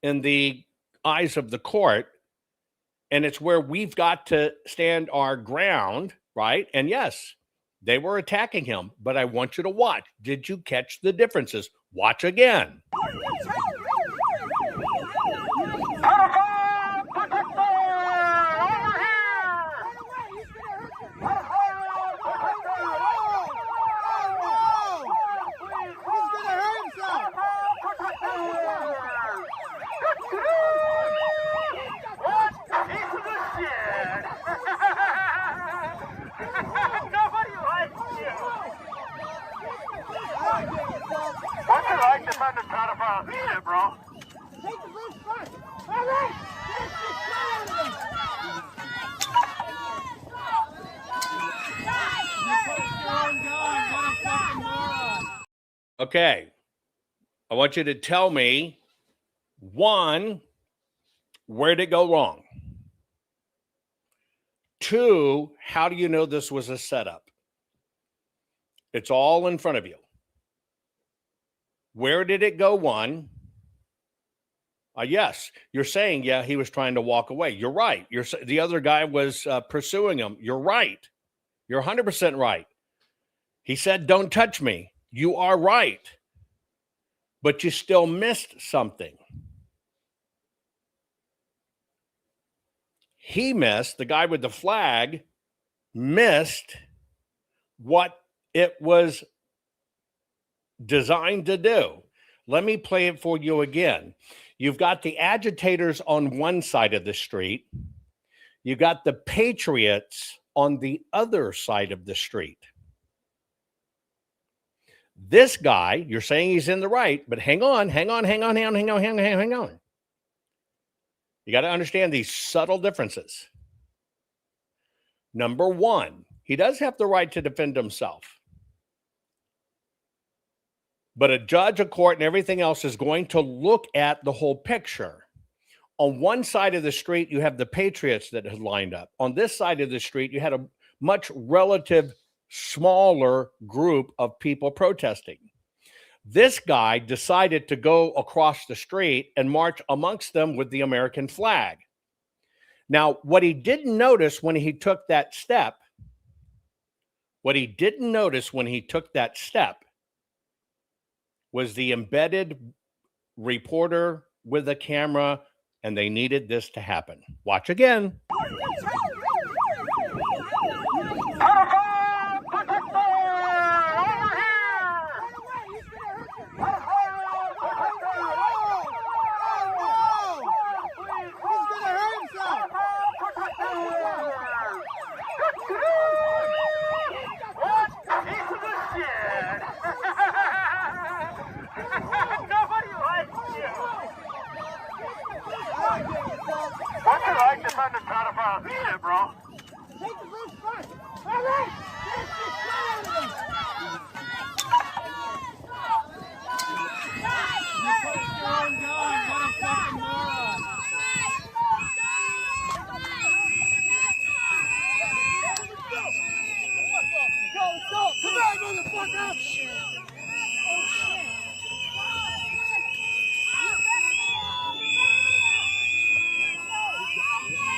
Speaker 2: in the eyes of the court. And it's where we've got to stand our ground, right? And yes, they were attacking him, but I want you to watch. Did you catch the differences? Watch again.
Speaker 1: try to file shit, bro.
Speaker 2: Okay. I want you to tell me, one, where did it go wrong? Two, how do you know this was a setup? It's all in front of you. Where did it go? One, yes, you're saying, yeah, he was trying to walk away. You're right. The other guy was pursuing him. You're right. You're 100% right. He said, don't touch me. You are right. But you still missed something. He missed, the guy with the flag missed what it was designed to do. Let me play it for you again. You've got the agitators on one side of the street. You got the patriots on the other side of the street. This guy, you're saying he's in the right, but hang on. You got to understand these subtle differences. Number one, he does have the right to defend himself. But a judge, a court, and everything else is going to look at the whole picture. On one side of the street, you have the patriots that had lined up. On this side of the street, you had a much relative smaller group of people protesting. This guy decided to go across the street and march amongst them with the American flag. Now, what he didn't notice when he took that step, was the embedded reporter with a camera, and they needed this to happen. Watch again.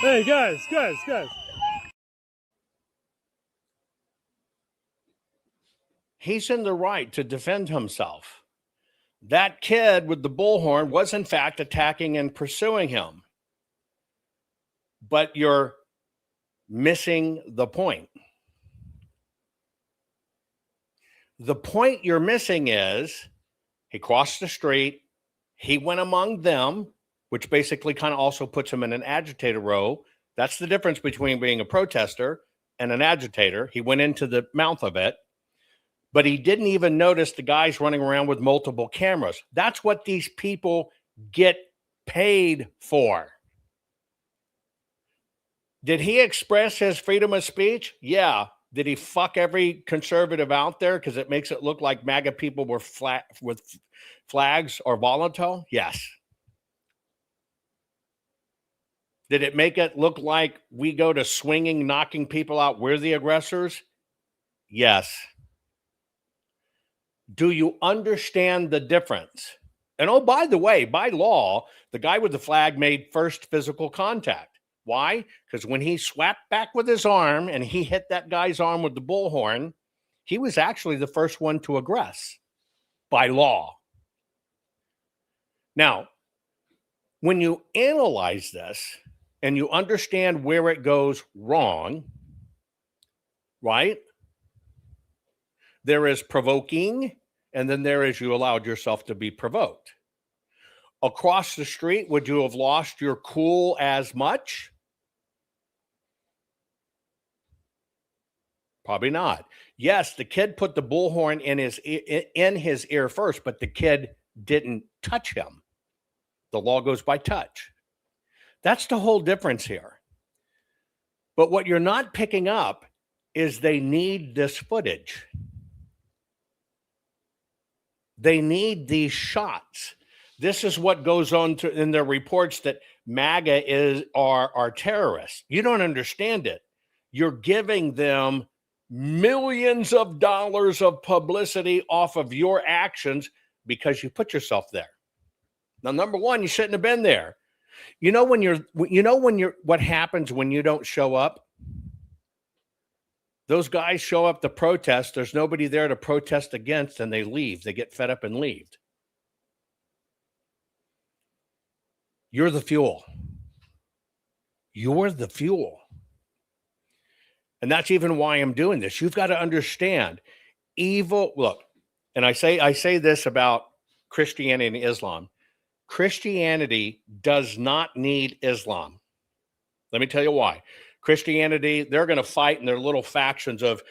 Speaker 10: Hey, guys.
Speaker 2: He's in the right to defend himself. That kid with the bullhorn was, in fact, attacking and pursuing him. But you're missing the point. The point you're missing is he crossed the street, he went among them, which basically kind of also puts him in an agitator row. That's the difference between being a protester and an agitator. He went into the mouth of it, but he didn't even notice the guys running around with multiple cameras. That's what these people get paid for. Did he express his freedom of speech? Yeah. Did he fuck every conservative out there because it makes it look like MAGA people were with flags or volatile? Yes. Did it make it look like we go to swinging, knocking people out? We're the aggressors? Yes. Do you understand the difference? And oh, by the way, by law, the guy with the flag made first physical contact. Why? Because when he swapped back with his arm and he hit that guy's arm with the bullhorn, he was actually the first one to aggress by law. Now, when you analyze this and you understand where it goes wrong, right? There is provoking, and then there is you allowed yourself to be provoked. Across the street, would you have lost your cool as much? Probably not. Yes, the kid put the bullhorn in his ear first, but the kid didn't touch him. The law goes by touch. That's the whole difference here. But what you're not picking up is they need this footage. They need these shots. This is what goes on in their reports that MAGA are terrorists. You don't understand it. You're giving them millions of dollars of publicity off of your actions because you put yourself there. Now, number one, you shouldn't have been there. What happens when you don't show up? Those guys show up to protest. There's nobody there to protest against, and they leave. They get fed up and leave. You're the fuel. You're the fuel. And that's even why I'm doing this. You've got to understand evil. Look, and I say this about Christianity and Islam. Christianity does not need Islam. Let me tell you why. Christianity, they're going to fight in their little factions of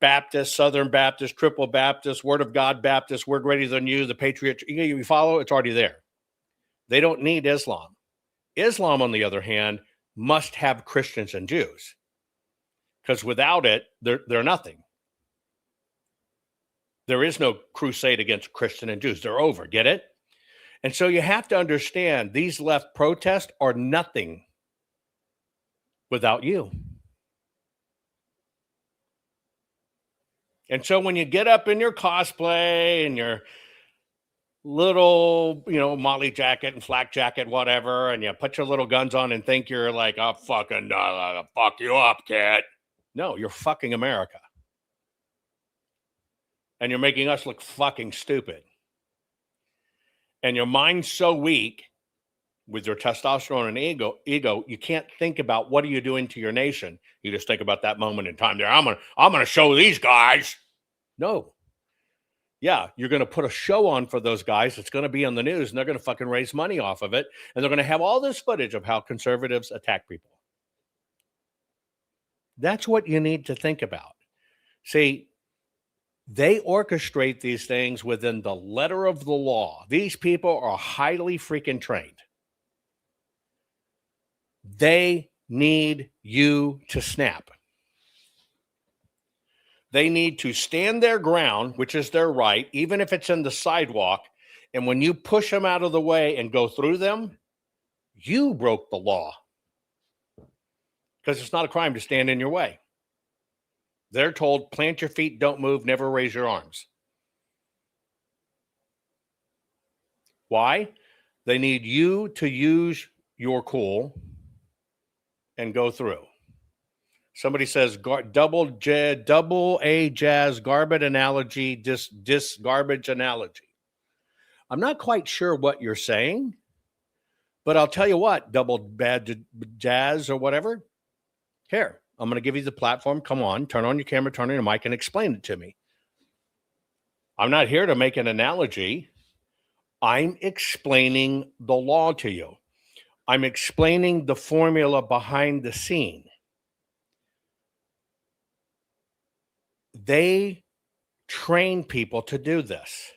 Speaker 2: Baptist, Southern Baptist, Triple Baptist, Word of God Baptist, we're greater than you, the Patriot. You follow? It's already there. They don't need Islam. Islam, on the other hand, must have Christians and Jews. Because without it, they're nothing. There is no crusade against Christian and Jews. They're over. Get it? And so you have to understand these left protests are nothing without you. And so when you get up in your cosplay and your little, Molly jacket and flak jacket, whatever, and you put your little guns on and think you're like, oh, fucking fuck you up, kid. No, you're fucking America. And you're making us look fucking stupid. And your mind's so weak with your testosterone and ego, you can't think about what are you doing to your nation. You just think about that moment in time there. I'm gonna show these guys. No. Yeah, you're going to put a show on for those guys. It's going to be on the news, and they're going to fucking raise money off of it. And they're going to have all this footage of how conservatives attack people. That's what you need to think about. See, they orchestrate these things within the letter of the law. These people are highly freaking trained. They need you to snap. They need to stand their ground, which is their right, even if it's in the sidewalk. And when you push them out of the way and go through them, you broke the law. Because it's not a crime to stand in your way. They're told, plant your feet, don't move, never raise your arms. Why? They need you to use your cool and go through. Somebody says double A jazz garbage analogy, dis garbage analogy. I'm not quite sure what you're saying, but I'll tell you what, double bad jazz or whatever. Here, I'm going to give you the platform. Come on, turn on your camera, turn on your mic, and explain it to me. I'm not here to make an analogy. I'm explaining the law to you. I'm explaining the formula behind the scene. They train people to do this.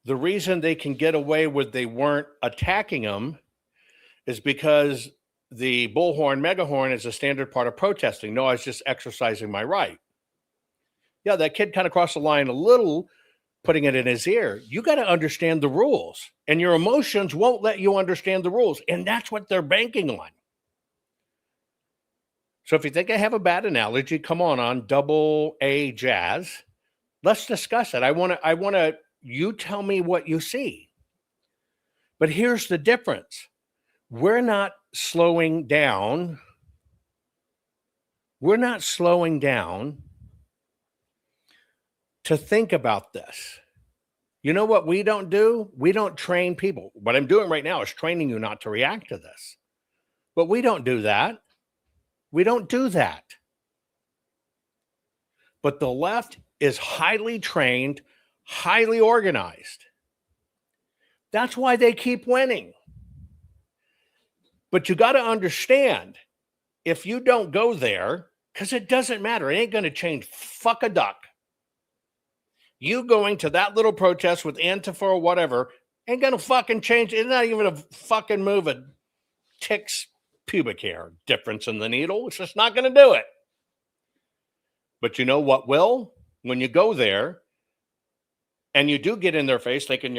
Speaker 2: The reason they can get away with they weren't attacking them is because the bullhorn, megahorn is a standard part of protesting. No, I was just exercising my right. Yeah, that kid kind of crossed the line a little, putting it in his ear. You got to understand the rules, and your emotions won't let you understand the rules, and that's what they're banking on. So if you think I have a bad analogy, come on double A jazz. Let's discuss it. I want to, you tell me what you see. But here's the difference. We're not slowing down. We're not slowing down to think about this. You know what we don't do? We don't train people. What I'm doing right now is training you not to react to this. But we don't do that. We don't do that. But the left is highly trained, highly organized. That's why they keep winning. But you got to understand, if you don't go there, because it doesn't matter, it ain't going to change fuck a duck. You going to that little protest with Antifa or whatever ain't going to fucking change. It's not even a fucking move a tick's pubic hair difference in the needle. It's just not going to do it. But you know what will? When you go there and you do get in their face thinking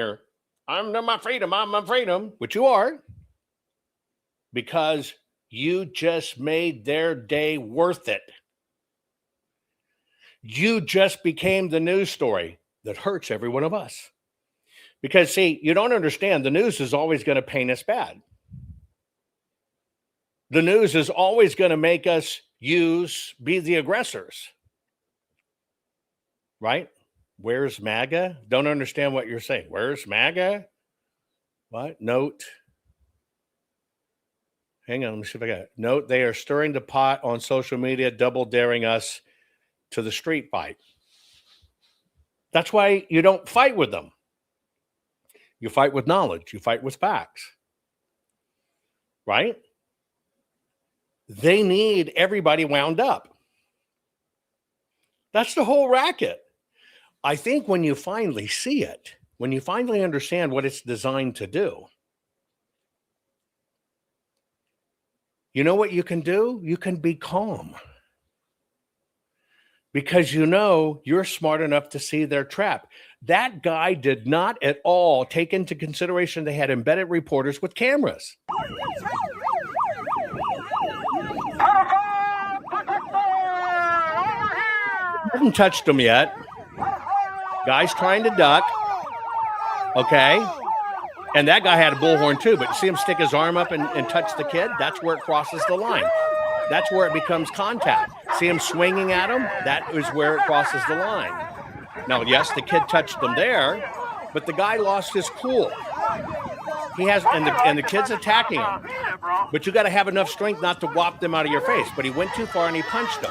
Speaker 2: I'm my freedom, which you are, because you just made their day worth it. You just became the news story that hurts every one of us. Because, see, you don't understand, the news is always going to paint us bad. The news is always going to make us be the aggressors. Right? Where's MAGA? Don't understand what you're saying. Where's MAGA? What? Note. Hang on, let me see if I got it. Note, they are stirring the pot on social media, double daring us to the street fight. That's why you don't fight with them. You fight with knowledge. You fight with facts. Right? They need everybody wound up. That's the whole racket. I think when you finally see it, when you finally understand what it's designed to do, you know what you can do? You can be calm. Because you know you're smart enough to see their trap. That guy did not at all take into consideration they had embedded reporters with cameras. Haven't touched them yet. Guy's trying to duck. Okay. And that guy had a bullhorn too, but you see him stick his arm up and touch the kid? That's where it crosses the line. That's where it becomes contact. See him swinging at him? That is where it crosses the line. Now, yes, the kid touched them there, but the guy lost his cool. He has, and the kid's attacking him. But you got to have enough strength not to whop them out of your face. But he went too far and he punched him.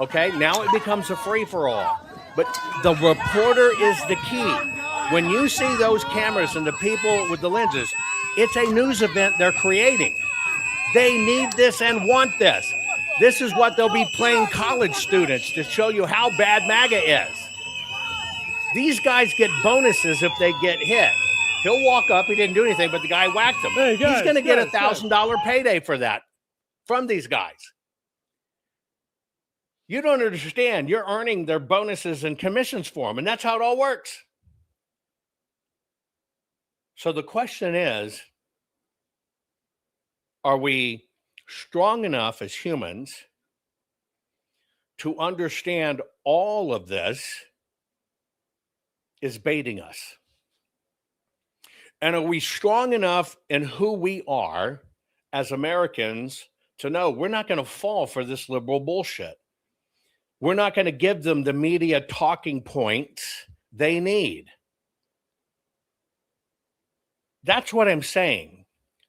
Speaker 2: Okay, now it becomes a free-for-all. But the reporter is the key. When you see those cameras and the people with the lenses, it's a news event they're creating. They need this and want this. This is what they'll be playing college students to show you how bad MAGA is. These guys get bonuses if they get hit. He'll walk up, he didn't do anything, but the guy whacked him.
Speaker 10: Hey, guys,
Speaker 2: he's going to get a $1,000 payday for that from these guys. You don't understand. You're earning their bonuses and commissions for them, and that's how it all works. So the question is, are we strong enough as humans to understand all of this is baiting us? And are we strong enough in who we are as Americans to know we're not going to fall for this liberal bullshit? We're not going to give them the media talking points they need. That's what I'm saying.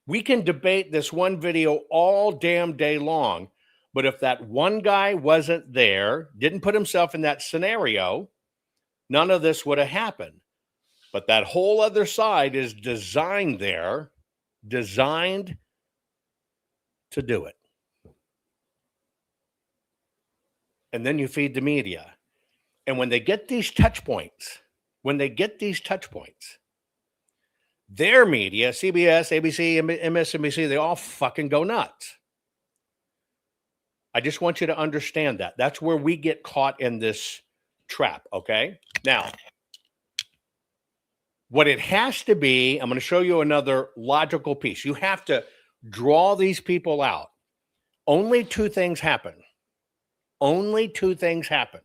Speaker 2: We can debate this one video all damn day long, but if that one guy wasn't there, didn't put himself in that scenario, none of this would have happened. But that whole other side is designed to do it. And then you feed the media. And when they get these touch points, their media, CBS, ABC, MSNBC, they all fucking go nuts. I just want you to understand that. That's where we get caught in this trap, okay? Now, what it has to be, I'm going to show you another logical piece. You have to draw these people out. Only two things happen. Only two things happen.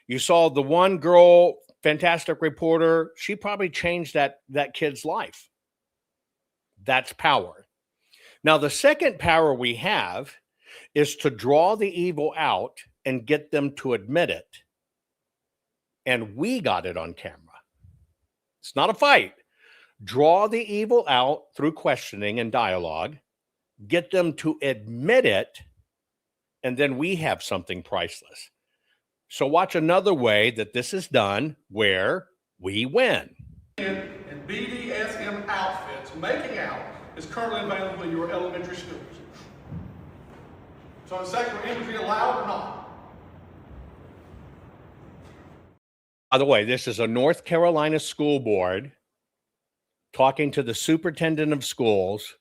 Speaker 2: You saw the one girl, fantastic reporter, she probably changed that kid's life. That's power. Now, the second power we have is to draw the evil out and get them to admit it. And we got it on camera. It's not a fight. Draw the evil out through questioning and dialogue, get them to admit it, and then we have something priceless. So watch another way that this is done where we win.
Speaker 18: And BDSM outfits, making out, is currently available in your elementary schools. So is sexual imagery allowed or not?
Speaker 2: By the way, this is a North Carolina school board talking to the superintendent of schools.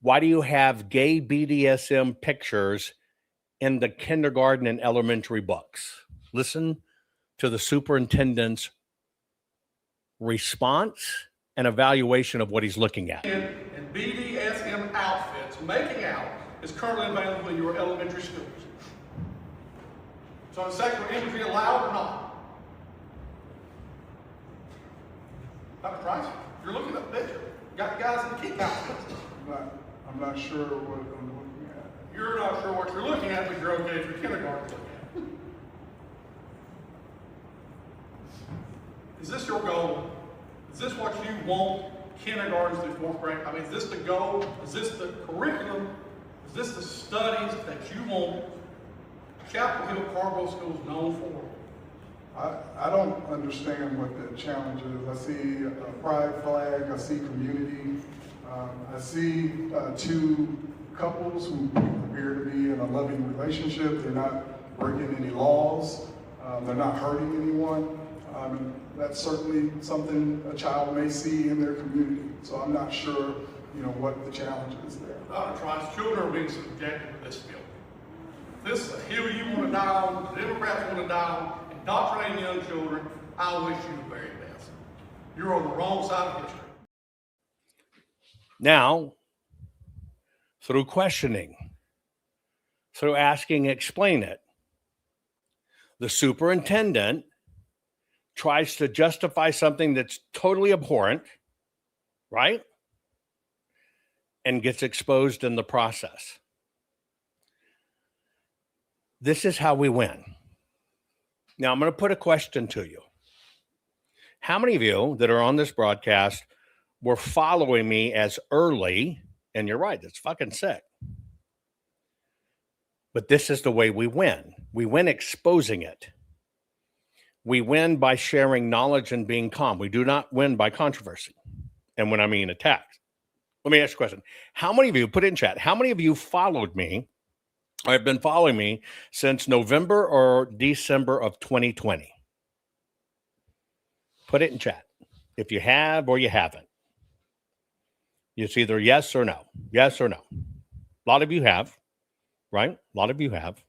Speaker 2: Why do you have gay BDSM pictures in the kindergarten and elementary books? Listen to the superintendent's response and evaluation of what he's looking at.
Speaker 18: And BDSM outfits, making out, is currently available in your elementary schools. So is sexual imagery allowed or not? Dr. Price, you're looking at the picture. You got the guys in the kink outfits.
Speaker 19: I'm not sure what I'm looking at.
Speaker 18: You're not sure what you're looking at, but you're okay if you're kindergarten looking at. Is this your goal? Is this what you want kindergartens through fourth grade? I mean, is this the goal? Is this the curriculum? Is this the studies that you want Chapel Hill Cargo School is known for?
Speaker 19: I don't understand what the challenge is. I see a pride flag, I see community, I see two couples who appear to be in a loving relationship. They're not breaking any laws, they're not hurting anyone. That's certainly something a child may see in their community. So I'm not sure, what the challenge is there.
Speaker 18: Dr. Trice, children are being subjected to this bill. This is a hill you want to die on, the Democrats want to die on, indoctrinating young children. I wish you the very best. You're on the wrong side of history.
Speaker 2: Now, through questioning, through asking, explain it, the superintendent tries to justify something that's totally abhorrent, right? And gets exposed in the process. This is how we win. Now, I'm going to put a question to you. How many of you that are on this broadcast were following me as early? And you're right, that's fucking sick. But this is the way we win. We win exposing it. We win by sharing knowledge and being calm. We do not win by controversy. And when I mean attacks. Let me ask you a question. How many of you, put it in chat, how many of you followed me or have been following me since November or December of 2020? Put it in chat. If you have or you haven't. It's either yes or no. Yes or no. A lot of you have, right? A lot of you have.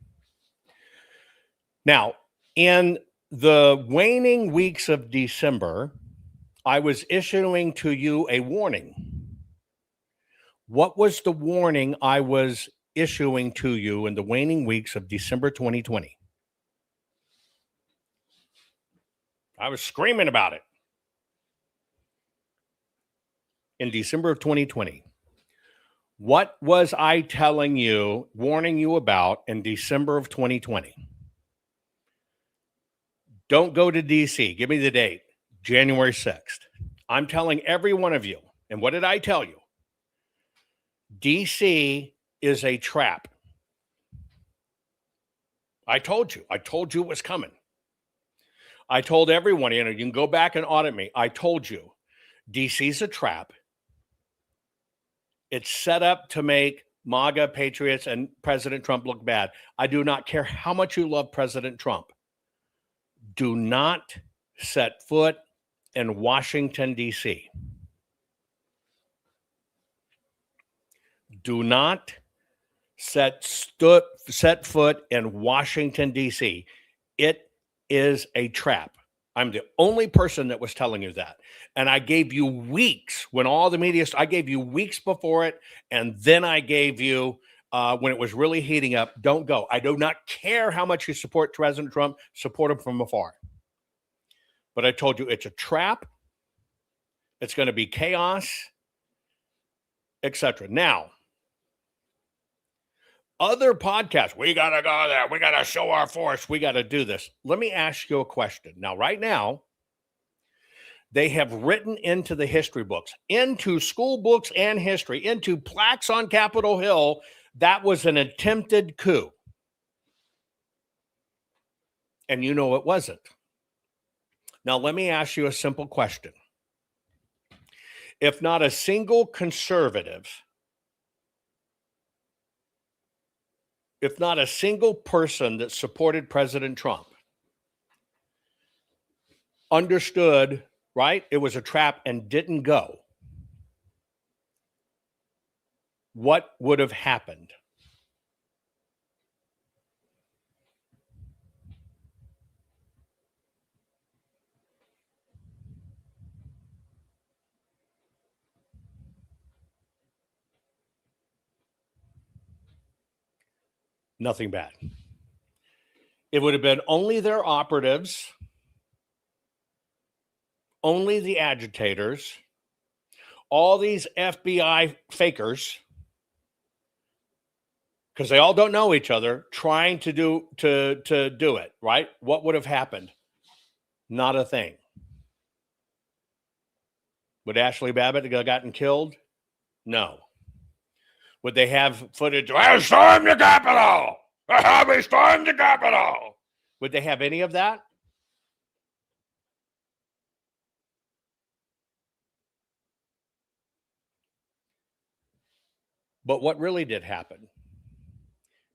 Speaker 2: Now, in the waning weeks of December, I was issuing to you a warning. What was the warning I was issuing to you in the waning weeks of December 2020? I was screaming about it. In December of 2020. What was I telling you, warning you about in December of 2020? Don't go to DC. Give me the date. January 6th. I'm telling every one of you. And what did I tell you? DC is a trap. I told you. I told you it was coming. I told everyone, you can go back and audit me. I told you. DC's a trap. It's set up to make MAGA, patriots, and President Trump look bad. I do not care how much you love President Trump. Do not set foot in Washington, D.C. Do not set foot in Washington, D.C. It is a trap. I'm the only person that was telling you that. And I gave you weeks when all the media, I gave you weeks before it. And then I gave you, when it was really heating up, don't go. I do not care how much you support President Trump, support him from afar. But I told you it's a trap. It's going to be chaos, etc. Now, other podcasts, we got to go there. We got to show our force. We got to do this. Let me ask you a question. Now, right now, they have written into the history books, into school books and history, into plaques on Capitol Hill, that was an attempted coup. And you know it wasn't. Now, let me ask you a simple question. If not a single conservative, if not a single person that supported President Trump understood, right, it was a trap and didn't go, what would have happened? Nothing bad. It would have been only their operatives, only the agitators, all these FBI fakers, because they all don't know each other, trying to do it, right? What would have happened? Not a thing. Would Ashley Babbitt have gotten killed? No. Would they have footage? I stormed the Capitol! We stormed the Capitol! Would they have any of that? But what really did happen?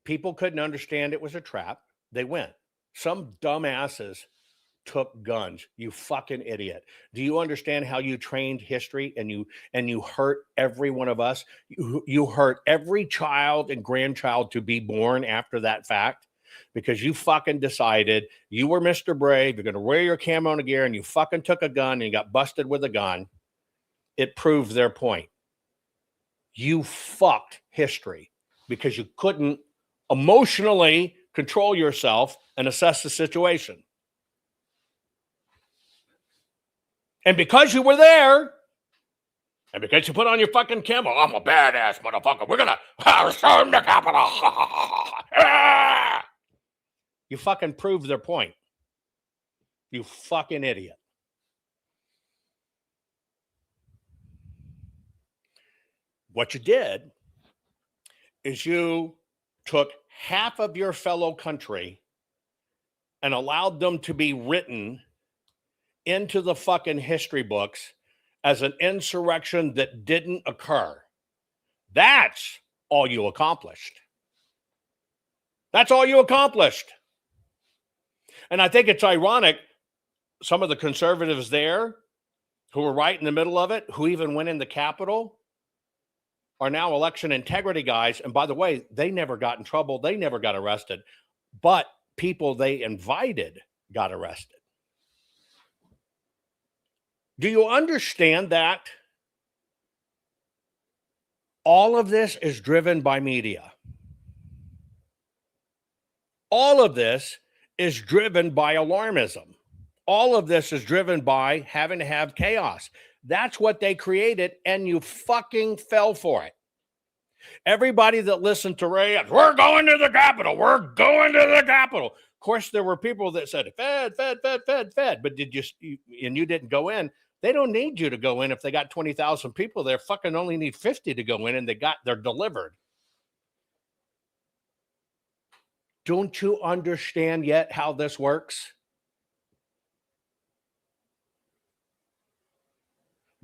Speaker 2: People couldn't understand it was a trap. They went. Some dumbasses took guns. You fucking idiot. Do you understand how you trained history and you hurt every one of us? You hurt every child and grandchild to be born after that fact because you fucking decided you were Mr. Brave. You're going to wear your camo gear and you fucking took a gun and you got busted with a gun. It proved their point. You fucked history because you couldn't emotionally control yourself and assess the situation. And because you were there, and because you put on your fucking camo, I'm a badass motherfucker. We're going to storm the Capitol. You fucking proved their point. You fucking idiot. What you did is you took half of your fellow country and allowed them to be written into the fucking history books as an insurrection that didn't occur. That's all you accomplished. That's all you accomplished. And I think it's ironic, some of the conservatives there who were right in the middle of it, who even went in the Capitol, are now election integrity guys. And by the way, they never got in trouble. They never got arrested. But people they invited got arrested. Do you understand that? All of this is driven by media. All of this is driven by alarmism. All of this is driven by having to have chaos. That's what they created, and you fucking fell for it. Everybody that listened to Ray, we're going to the Capitol. We're going to the Capitol. Of course, there were people that said, Fed. But you didn't go in. They don't need you to go in if they got 20,000 people there. Fucking only need 50 to go in, and they're delivered. Don't you understand yet how this works?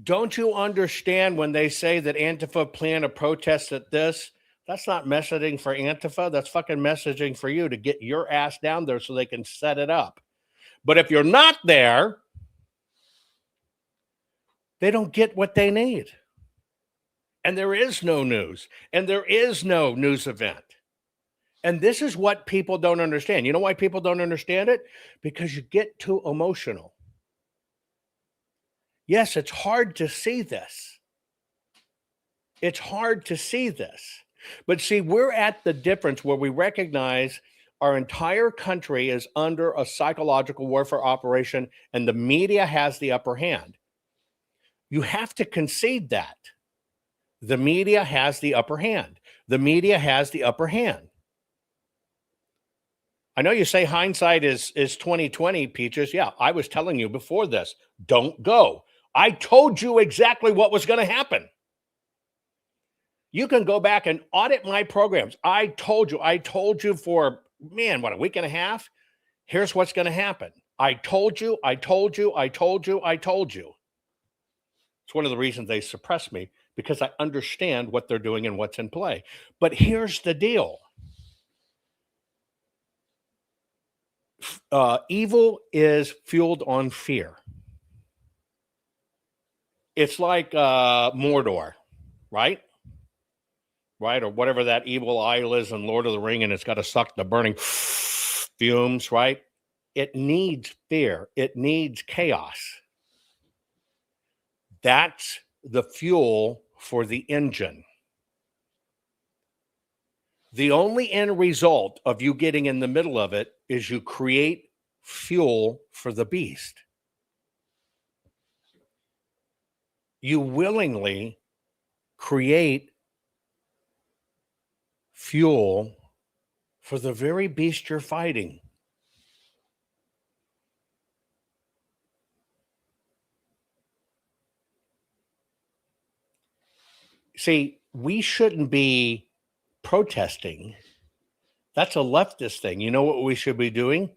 Speaker 2: Don't you understand when they say that Antifa planned a protest at this? That's not messaging for Antifa. That's fucking messaging for you to get your ass down there so they can set it up. But if you're not there, they don't get what they need. And there is no news. And there is no news event. And this is what people don't understand. You know why people don't understand it? Because you get too emotional. Yes, it's hard to see this. It's hard to see this. But see, we're at the difference where we recognize our entire country is under a psychological warfare operation and the media has the upper hand. You have to concede that. The media has the upper hand. The media has the upper hand. I know you say hindsight is 2020, Peaches. Yeah, I was telling you before this, don't go. I told you exactly what was going to happen. You can go back and audit my programs. I told you for, a week and a half. Here's what's going to happen. I told you. It's one of the reasons they suppress me, because I understand what they're doing and what's in play. But here's the deal. Evil is fueled on fear. It's like Mordor, right? Right, or whatever that evil isle is in Lord of the Ring, and it's got to suck the burning fumes, right? It needs fear. It needs chaos. That's the fuel for the engine. The only end result of you getting in the middle of it is you create fuel for the beast. You willingly create fuel for the very beast you're fighting. See, we shouldn't be protesting. That's a leftist thing. You know what we should be doing?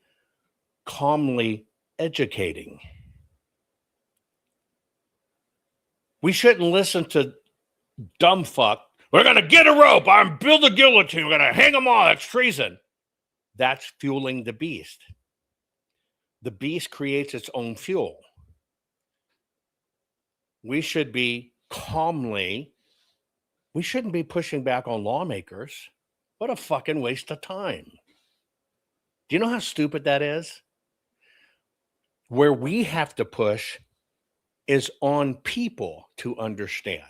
Speaker 2: Calmly educating. We shouldn't listen to dumb fuck. We're going to get a rope. I'm build a guillotine. We're going to hang them all. That's treason. That's fueling the beast. The beast creates its own fuel. We should be calmly, we shouldn't be pushing back on lawmakers. What a fucking waste of time. Do you know how stupid that is? Where we have to push is on people to understand.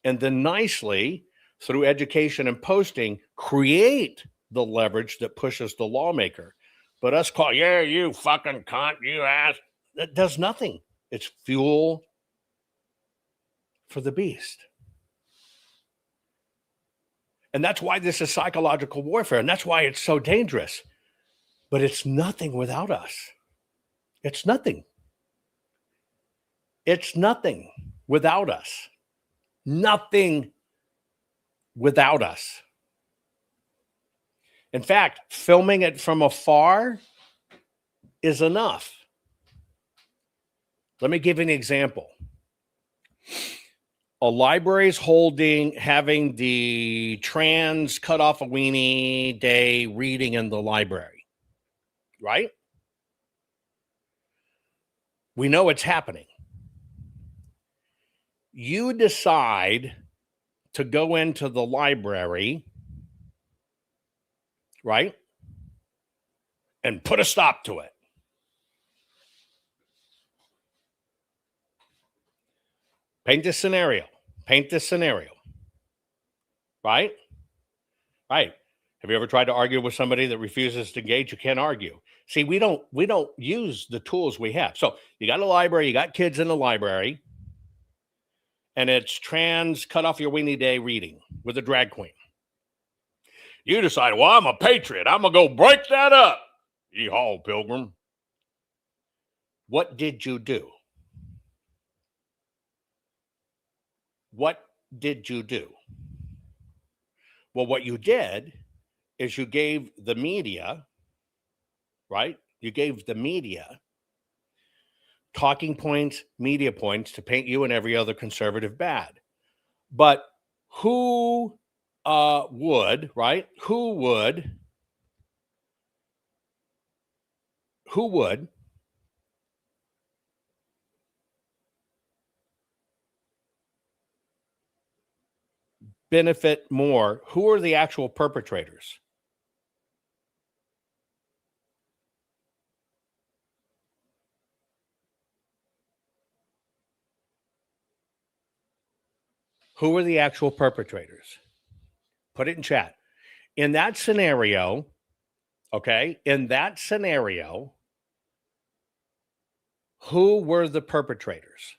Speaker 2: And then nicely, through education and posting, create the leverage that pushes the lawmaker. But us call, yeah, you fucking cunt, you ass, that does nothing. It's fuel for the beast. And that's why this is psychological warfare. And that's why it's so dangerous. But it's nothing without us. It's nothing. It's nothing without us. Nothing without us. In fact, filming it from afar is enough. Let me give you an example. A library is having the trans cut off a weenie day reading in the library, right? We know it's happening. You decide to go into the library, right? And put a stop to it. Paint this scenario. Right? Right. Have you ever tried to argue with somebody that refuses to engage? You can't argue. See, we don't use the tools we have. So you got a library, you got kids in the library, and it's trans cut off your weenie day reading with a drag queen. You decide, well, I'm a patriot. I'm going to go break that up. Yeehaw, pilgrim. What did you do? What did you do? Well, what you did is you gave the media, right? You gave the media talking points, media points to paint you and every other conservative bad. But who would, right? Who would benefit more? Who are the actual perpetrators? Who are the actual perpetrators? Put it in chat. In that scenario, okay, who were the perpetrators?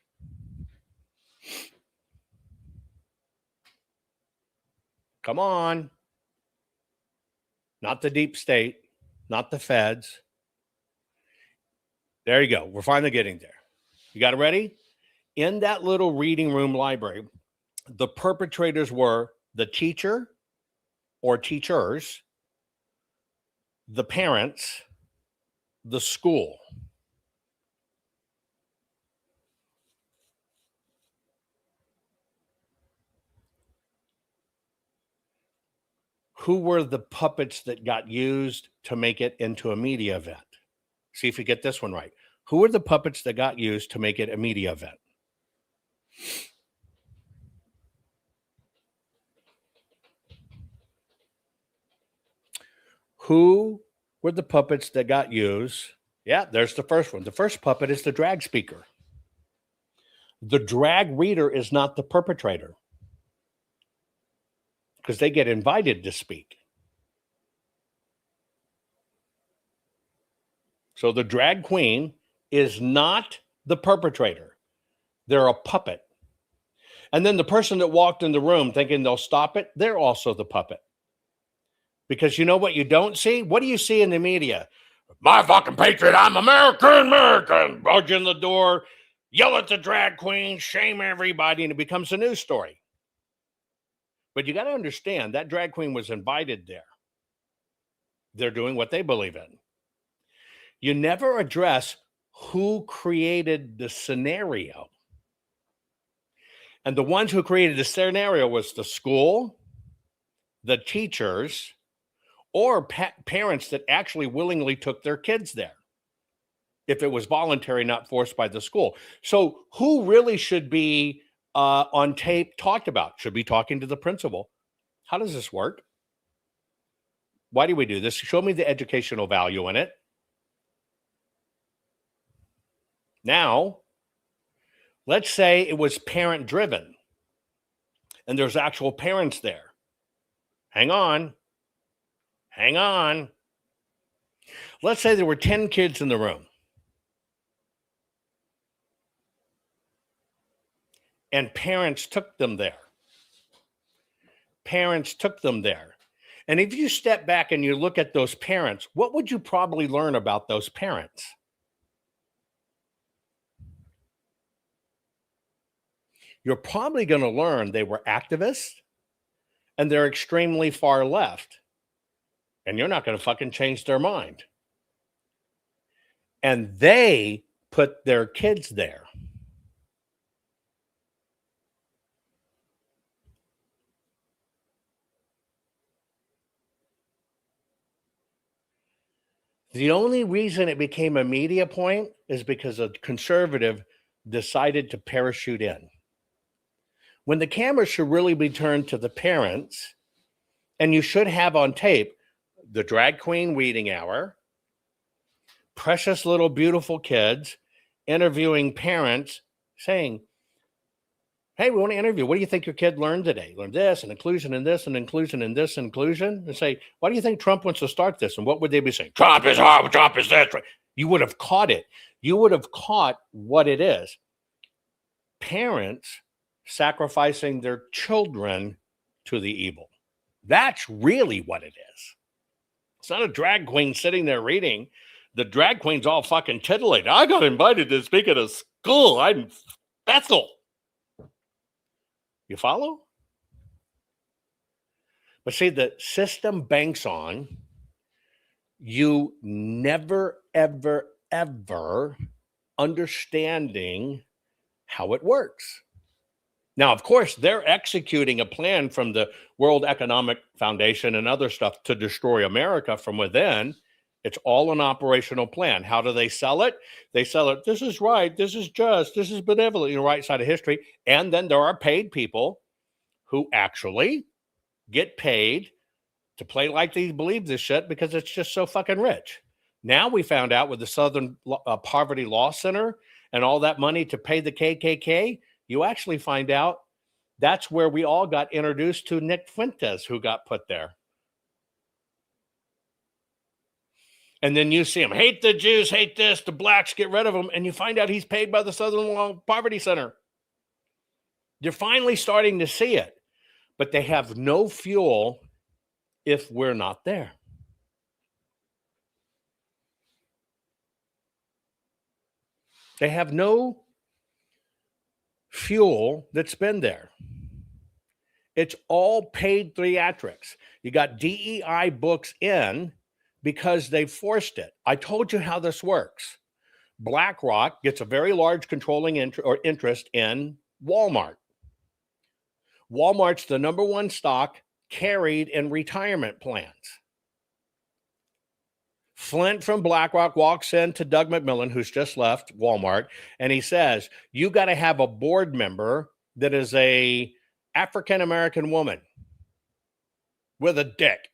Speaker 2: Come on. Not the deep state, not the feds. There you go. We're finally getting there. You got it ready? In that little reading room library, the perpetrators were the teacher or teachers, the parents, the school. who were the puppets that got used to make it into a media event? See if you get this one right. Who were the puppets that got used to make it a media event? Who were the puppets that got used? Yeah, there's the first one. The first puppet is the drag speaker. The drag reader is not the perpetrator because they get invited to speak. So the drag queen is not the perpetrator. They're a puppet. And then the person that walked in the room thinking they'll stop it, they're also the puppet. Because you know what you don't see? What do you see in the media? My fucking patriot, I'm American. Barge in the door, yell at the drag queen, shame everybody, and it becomes a news story. But you got to understand that drag queen was invited there. They're doing what they believe in. You never address who created the scenario. And the ones who created the scenario was the school, the teachers, or parents that actually willingly took their kids there. If it was voluntary, not forced by the school. So who really should be on tape talked about? Should be talking to the principal. How does this work? Why do we do this? Show me the educational value in it. Now, let's say it was parent driven and there's actual parents there. Hang on. Let's say there were 10 kids in the room. And parents took them there. And if you step back and you look at those parents, what would you probably learn about those parents? You're probably going to learn they were activists and they're extremely far left. And you're not going to fucking change their mind. And they put their kids there. The only reason it became a media point is because a conservative decided to parachute in. When the camera should really be turned to the parents, and you should have on tape the drag queen weeding hour, precious little beautiful kids interviewing parents saying, hey, we want to interview. What do you think your kid learned today? Learned this and inclusion in this and inclusion in this and inclusion. And say, why do you think Trump wants to start this? And what would they be saying? Trump is horrible. Trump is this. You would have caught it. You would have caught what it is. Parents sacrificing their children to the evil. That's really what it is. It's not a drag queen sitting there reading. The drag queen's all fucking titillated. I got invited to speak at a school. I'm Bethel. You follow? But see, the system banks on you never, ever, ever understanding how it works. Now, of course, they're executing a plan from the World Economic Foundation and other stuff to destroy America from within. It's all an operational plan. How do they sell it? They sell it, this is right, this is just, this is benevolent, right side of history. And then there are paid people who actually get paid to play like they believe this shit because it's just so fucking rich. Now we found out with the Southern Poverty Law Center and all that money to pay the KKK, you actually find out that's where we all got introduced to Nick Fuentes, who got put there. And then you see him, hate the Jews, hate this, the blacks, get rid of them. And you find out he's paid by the Southern Poverty Center. You're finally starting to see it. But they have no fuel if we're not there. They have no fuel that's been there. It's all paid theatrics. You got DEI books in because they forced it. I told you how this works. BlackRock gets a very large controlling interest in Walmart. Walmart's the number one stock carried in retirement plans. Flint from BlackRock walks in to Doug McMillan, who's just left Walmart, and he says, you got to have a board member that is a African-American woman with a dick.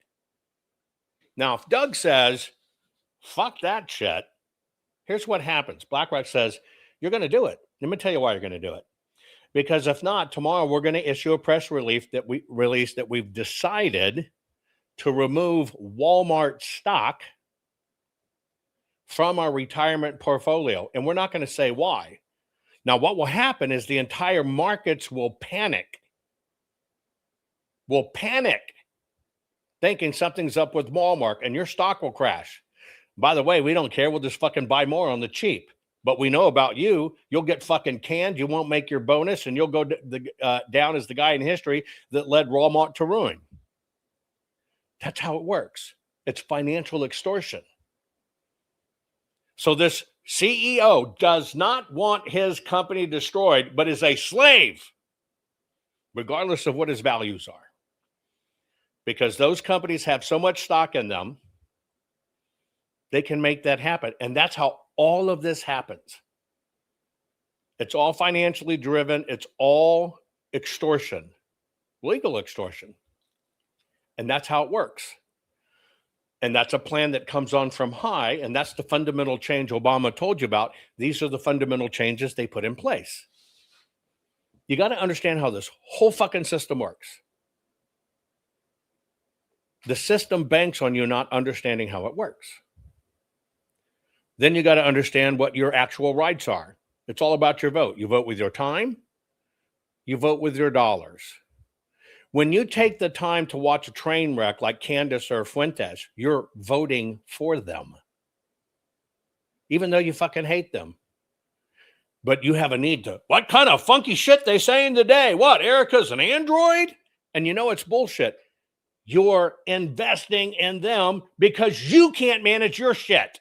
Speaker 2: Now, if Doug says, fuck that shit, here's what happens. BlackRock says, you're going to do it. Let me tell you why you're going to do it. Because if not, tomorrow we're going to issue a press release that we've decided to remove Walmart stock from our retirement portfolio. And we're not going to say why. Now, what will happen is the entire markets will panic. Will panic, thinking something's up with Walmart, and your stock will crash. By the way, we don't care. We'll just fucking buy more on the cheap. But we know about you. You'll get fucking canned. You won't make your bonus, and you'll go down as the guy in history that led Walmart to ruin. That's how it works. It's financial extortion. So this CEO does not want his company destroyed, but is a slave, regardless of what his values are. Because those companies have so much stock in them, they can make that happen. And that's how all of this happens. It's all financially driven. It's all extortion, legal extortion. And that's how it works. And that's a plan that comes on from high. And that's the fundamental change Obama told you about. These are the fundamental changes they put in place. You got to understand how this whole fucking system works. The system banks on you not understanding how it works. Then you got to understand what your actual rights are. It's all about your vote. You vote with your time. You vote with your dollars. When you take the time to watch a train wreck like Candace or Fuentes, you're voting for them. Even though you fucking hate them. But you have a need to, what kind of funky shit they saying today? What, Erica's an android? And you know it's bullshit. You're investing in them because you can't manage your shit.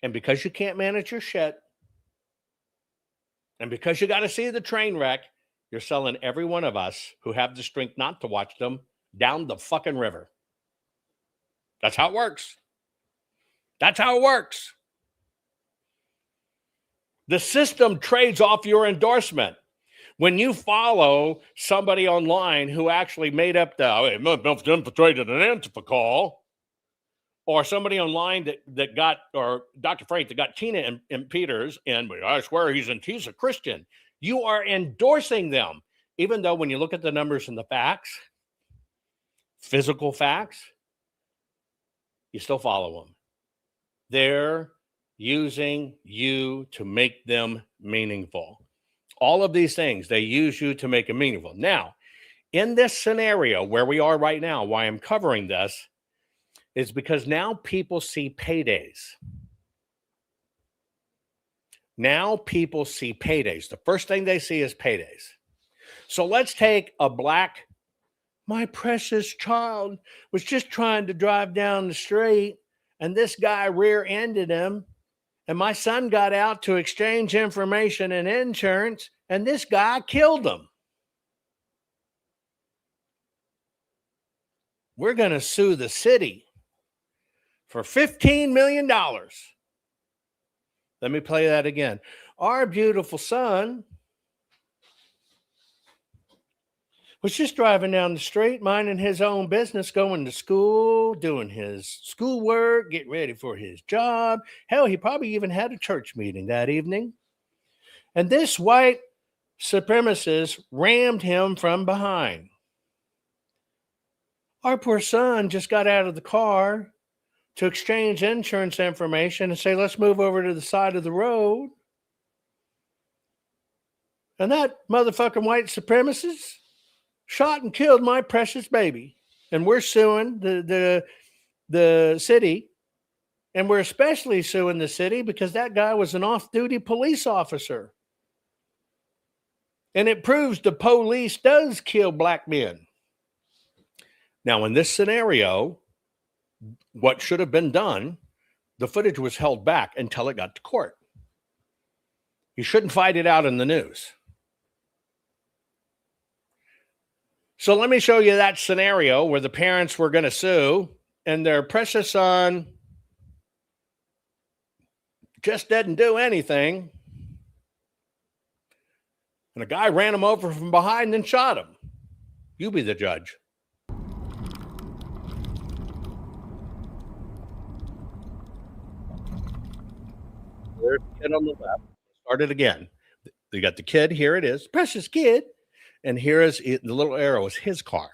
Speaker 2: And because you can't manage your shit, and because you got to see the train wreck, you're selling every one of us who have the strength not to watch them down the fucking river. That's how it works. That's how it works. The system trades off your endorsement. When you follow somebody online who actually made up infiltrated an Antifa call, or somebody online that got, or Dr. Frank that got Tina and Peters, and I swear he's a Christian. You are endorsing them, even though when you look at the numbers and the facts, physical facts, you still follow them. They're using you to make them meaningful. All of these things, they use you to make them meaningful. Now, in this scenario where we are right now, why I'm covering this is because now people see paydays. Now people see paydays. The first thing they see is paydays. So let's take a black, my precious child was just trying to drive down the street and this guy rear-ended him and my son got out to exchange information and insurance and this guy killed him. We're going to sue the city for $15 million. Let me play that again. Our beautiful son was just driving down the street, minding his own business, going to school, doing his schoolwork, getting ready for his job. Hell, he probably even had a church meeting that evening. And this white supremacist rammed him from behind. Our poor son just got out of the car to exchange insurance information and say, let's move over to the side of the road. And that motherfucking white supremacist shot and killed my precious baby. And we're suing the city. And we're especially suing the city because that guy was an off-duty police officer. And it proves the police does kill black men. Now, in this scenario, what should have been done, the footage was held back until it got to court. You shouldn't fight it out in the news. So let me show you that scenario where the parents were going to sue and their precious son just didn't do anything. And a guy ran him over from behind and shot him. You be the judge. There's the kid on the left. Start it again. You got the kid. Here it is. Precious kid. And here is the little arrow is his car.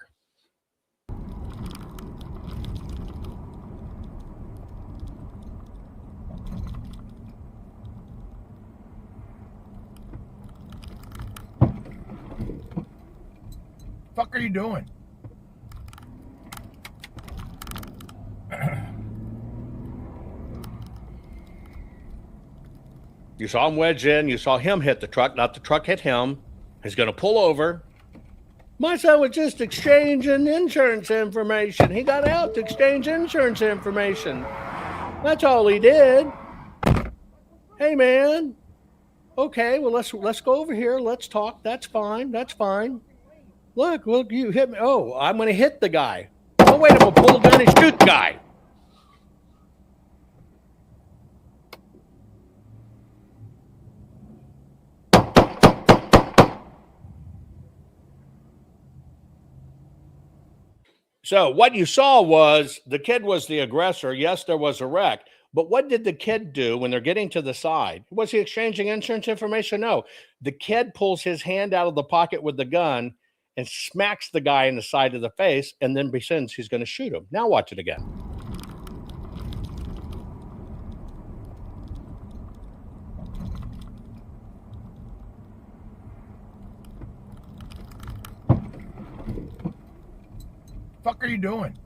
Speaker 20: Fuck are you doing?
Speaker 2: You saw him wedge in. You saw him hit the truck. Not the truck hit him. He's going to pull over. My son was just exchanging insurance information. He got out to exchange insurance information. That's all he did. Hey, man. Okay, well, let's go over here. Let's talk. That's fine. That's fine. Look, you hit me. Oh, I'm going to hit the guy. Oh, wait, I'm going to pull the gun and shoot the guy. So what you saw was the kid was the aggressor. Yes, there was a wreck. But what did the kid do when they're getting to the side? Was he exchanging insurance information? No. The kid pulls his hand out of the pocket with the gun and smacks the guy in the side of the face and then pretends he's going to shoot him. Now watch it again.
Speaker 20: Fuck are you doing?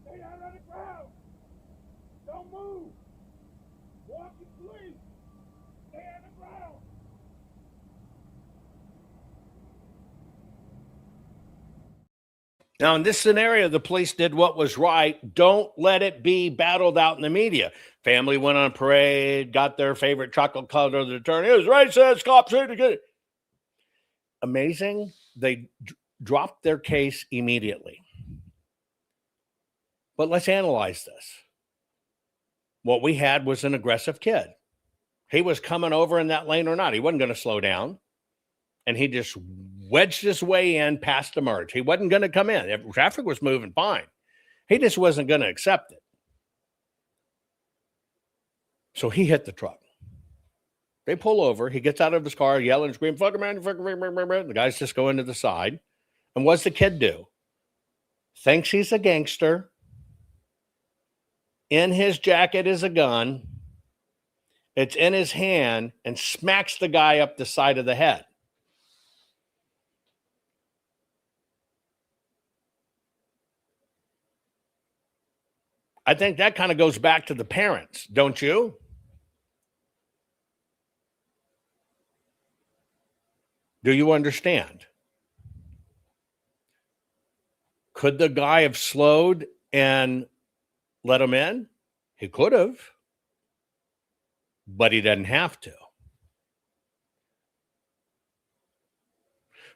Speaker 20: Stay down on the ground. Don't move. Walk and flee. Stay on the ground.
Speaker 2: Now, in this scenario, the police did what was right. Don't let it be battled out in the media. Family went on parade, got their favorite chocolate colored attorney. It was racist, cops here to get it. Amazing. They dropped their case immediately. But let's analyze this. What we had was an aggressive kid. He was coming over in that lane or not. He wasn't going to slow down. And he just wedged his way in past the merge. He wasn't going to come in. If traffic was moving fine. He just wasn't going to accept it. So he hit the truck. They pull over. He gets out of his car, yelling and screaming, fuck man, fuck man. The guys just go into the side. And what's the kid do? Thinks he's a gangster. In his jacket is a gun. It's in his hand and smacks the guy up the side of the head. I think that kind of goes back to the parents, don't you? Do you understand? Could the guy have slowed and let him in? He could have, but he didn't have to.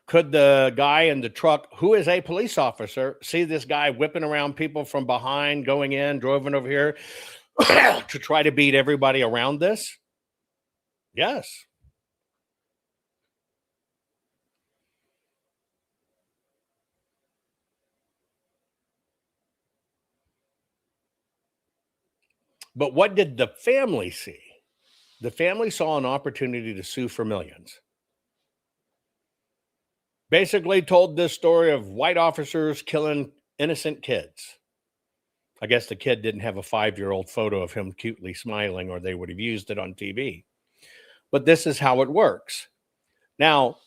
Speaker 2: Could the guy in the truck, who is a police officer, see this guy whipping around people from behind, going in, driving over here to try to beat everybody around this? Yes. But what did the family see? The family saw an opportunity to sue for millions. basically told this story of white officers killing innocent kids. I guess the kid didn't have a 5-year-old photo of him cutely smiling, or they would have used it on TV. But this is how it works. Now,